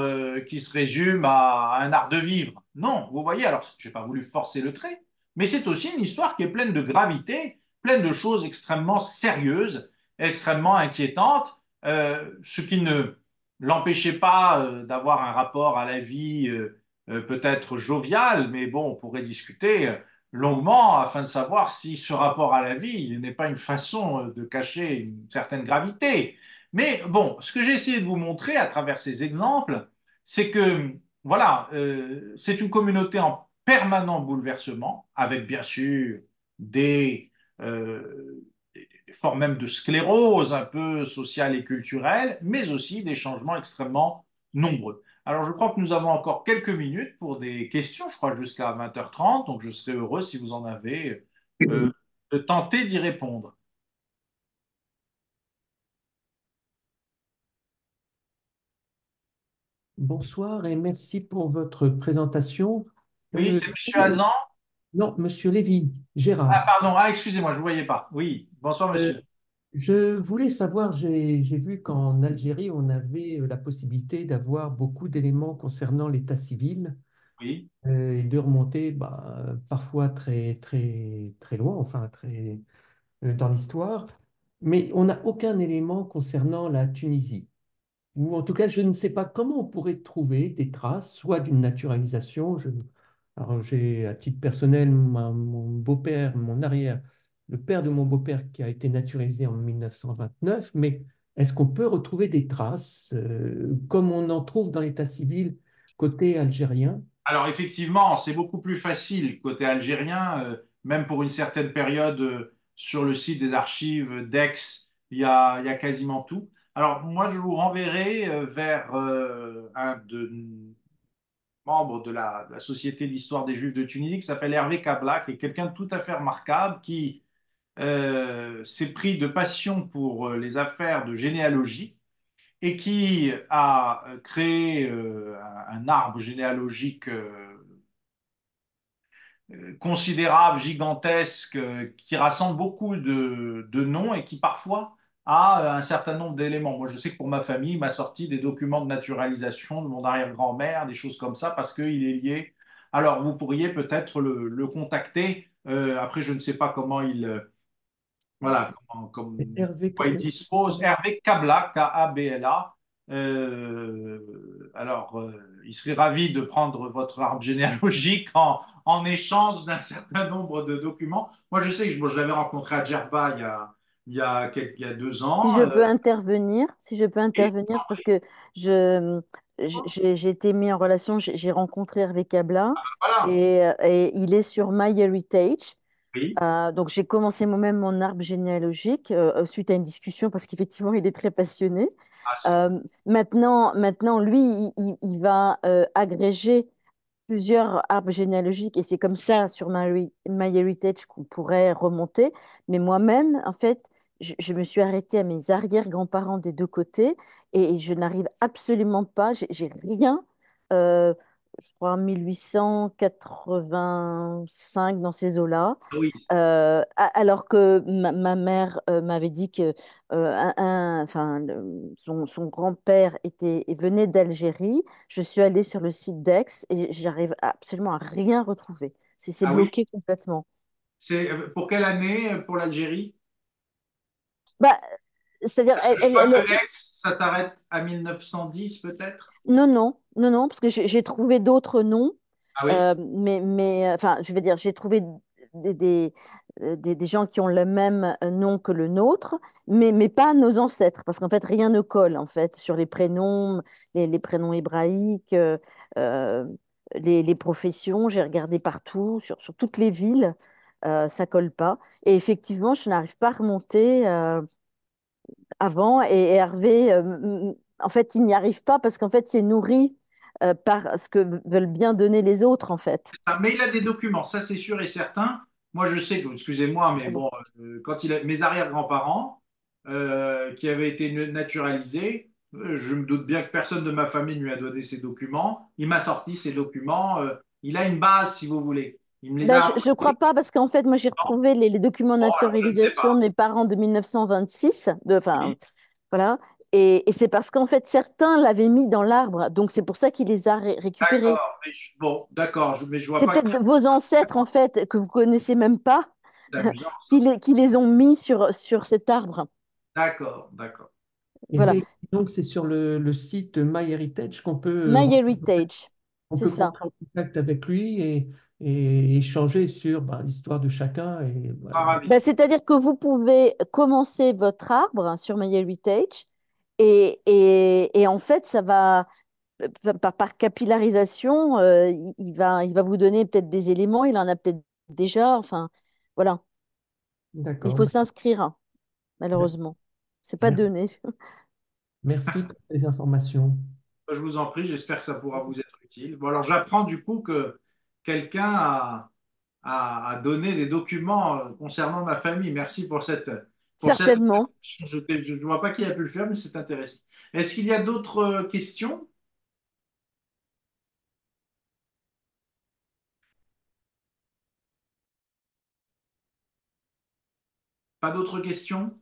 qui se résume à un art de vivre. Non, vous voyez, alors je n'ai pas voulu forcer le trait, mais c'est aussi une histoire qui est pleine de gravité, pleine de choses extrêmement sérieuses, extrêmement inquiétantes, ce qui ne l'empêchait pas d'avoir un rapport à la vie peut-être jovial, mais bon, on pourrait discuter longuement afin de savoir si ce rapport à la vie n'est pas une façon de cacher une certaine gravité. Mais bon, ce que j'ai essayé de vous montrer à travers ces exemples, c'est que voilà, c'est une communauté en permanent bouleversement, avec bien sûr des, euh, des formes même de sclérose un peu sociale et culturelle, mais aussi des changements extrêmement nombreux. Alors, je crois que nous avons encore quelques minutes pour des questions, je crois jusqu'à 20h30, donc je serai heureux si vous en avez de tenter d'y répondre. Bonsoir et merci pour votre présentation. Oui, Euh, c'est Monsieur Hazan. non, Monsieur Lévy, Ah, Gérard. pardon, ah, excusez-moi, je ne vous voyais pas. Oui, bonsoir, Euh, monsieur. je voulais savoir, j'ai vu qu'en Algérie, on avait la possibilité d'avoir beaucoup d'éléments concernant l'état civil Oui. et de remonter parfois très loin, enfin dans l'histoire, mais on n'a aucun élément concernant la Tunisie. Ou en tout cas, je ne sais pas comment on pourrait trouver des traces, soit d'une naturalisation. Alors, j'ai à titre personnel mon beau-père, mon arrière, le père de mon beau-père qui a été naturalisé en 1929, mais est-ce qu'on peut retrouver des traces, comme on en trouve dans l'état civil côté algérien? Alors effectivement, c'est beaucoup plus facile côté algérien, même pour une certaine période sur le site des archives d'Aix, il y a quasiment tout. Alors moi, je vous renverrai vers un de membres de la Société d'histoire des Juifs de Tunisie qui s'appelle Hervé Kabla, qui est quelqu'un de tout à fait remarquable, qui s'est pris de passion pour les affaires de généalogie et qui a créé un arbre généalogique considérable, gigantesque, qui rassemble beaucoup de noms et qui parfois a un certain nombre d'éléments. Moi, je sais que pour ma famille, il m'a sorti des documents de naturalisation de mon arrière-grand-mère, des choses comme ça, parce qu'il est lié. Alors, vous pourriez peut-être le contacter. Après, je ne sais pas comment voilà, Hervé, quoi il dispose. Hervé Kabla, Kabla. Alors, il serait ravi de prendre votre arbre généalogique en échange d'un certain nombre de documents. Moi, je sais que je l'avais rencontré à Djerba il y a 2 ans. Si je peux Et intervenir, parce que je, j'ai été mis en relation, j'ai rencontré Hervé Cabla voilà, et il est sur MyHeritage. oui, Donc j'ai commencé moi-même mon arbre généalogique suite à une discussion parce qu'effectivement il est très passionné. ah, si. Maintenant lui, il va agréger plusieurs arbres généalogiques et c'est comme ça sur MyHeritage qu'on pourrait remonter. Mais moi-même, en fait, je me suis arrêtée à mes arrière-grands-parents des deux côtés et je n'arrive absolument pas, j'ai rien, euh, je crois 1885 dans ces eaux-là. Ah oui, Alors que ma mère m'avait dit que enfin, son grand-père venait d'Algérie. Je suis allée sur le site d'Aix et j'arrive absolument à rien retrouver. C'est ah oui. bloqué complètement. C'est pour quelle année pour l'Algérie? Bah, c'est-à-dire, Parce que je crois que Aix, ça s'arrête à 1910 peut-être. non, parce que j'ai trouvé d'autres noms, Ah oui, enfin, je veux dire, j'ai trouvé des, des, des gens qui ont le même nom que le nôtre, mais pas nos ancêtres, parce qu'en fait, rien ne colle, en fait, sur les prénoms, les prénoms hébraïques, euh, les professions, j'ai regardé partout, sur toutes les villes, ça colle pas. Et effectivement, je n'arrive pas à remonter. Avant et Hervé, en fait, il n'y arrive pas parce qu'en fait, c'est nourri par ce que veulent bien donner les autres, en fait. mais il a des documents, ça c'est sûr et certain. Moi je sais que, excusez-moi, mais Ah bon. bon, mes arrière-grands-parents qui avaient été naturalisés, je me doute bien que personne de ma famille ne lui a donné ces documents. Il m'a sorti ces documents. Il a une base, si vous voulez. Il me les Ben, a je ne crois apportés. pas parce qu'en fait, moi, j'ai retrouvé les documents de Bon, alors je ne sais naturalisation de pas. mes parents de 1926, enfin, Oui, voilà. Et c'est parce qu'en fait, certains l'avaient mis dans l'arbre, donc c'est pour ça qu'il les a récupérés. d'accord. Bon, d'accord, mais je vois C'est pas peut-être qui. vos ancêtres, en fait, que vous connaissez même pas, C'est amusant ça. qui les ont mis sur cet arbre. D'accord, d'accord. Voilà. Hervé, donc c'est sur le site MyHeritage qu'on peut, MyHeritage, on c'est peut ça. rentrer en contact avec lui et échanger sur ben, l'histoire de chacun. Et, Pas voilà. ravi. Ben, c'est-à-dire que vous pouvez commencer votre arbre sur MyHeritage et en fait, ça va, par capillarisation, il va vous donner peut-être des éléments, il en a peut-être déjà, enfin, voilà. Il D'accord. faut Ben, s'inscrire, hein, malheureusement. C'est pas mer- donné. merci pour ces informations. Je vous en prie, j'espère que ça pourra vous être utile. Bon, alors j'apprends du coup que quelqu'un a donné des documents concernant ma famille. Merci pour cette Certainement. je ne vois pas qui a pu le faire, mais c'est intéressant. Est-ce qu'il y a d'autres questions? Pas d'autres questions?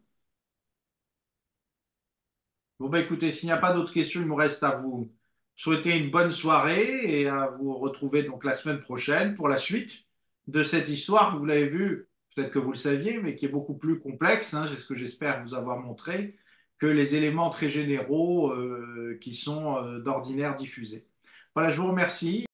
Bon, bah écoutez, s'il n'y a pas d'autres questions, il me reste à vous souhaiter une bonne soirée et à vous retrouver donc la semaine prochaine pour la suite de cette histoire. Vous l'avez vu, peut-être que vous le saviez, mais qui est beaucoup plus complexe, hein, c'est ce que j'espère vous avoir montré, que les éléments très généraux qui sont d'ordinaire diffusés. Voilà, je vous remercie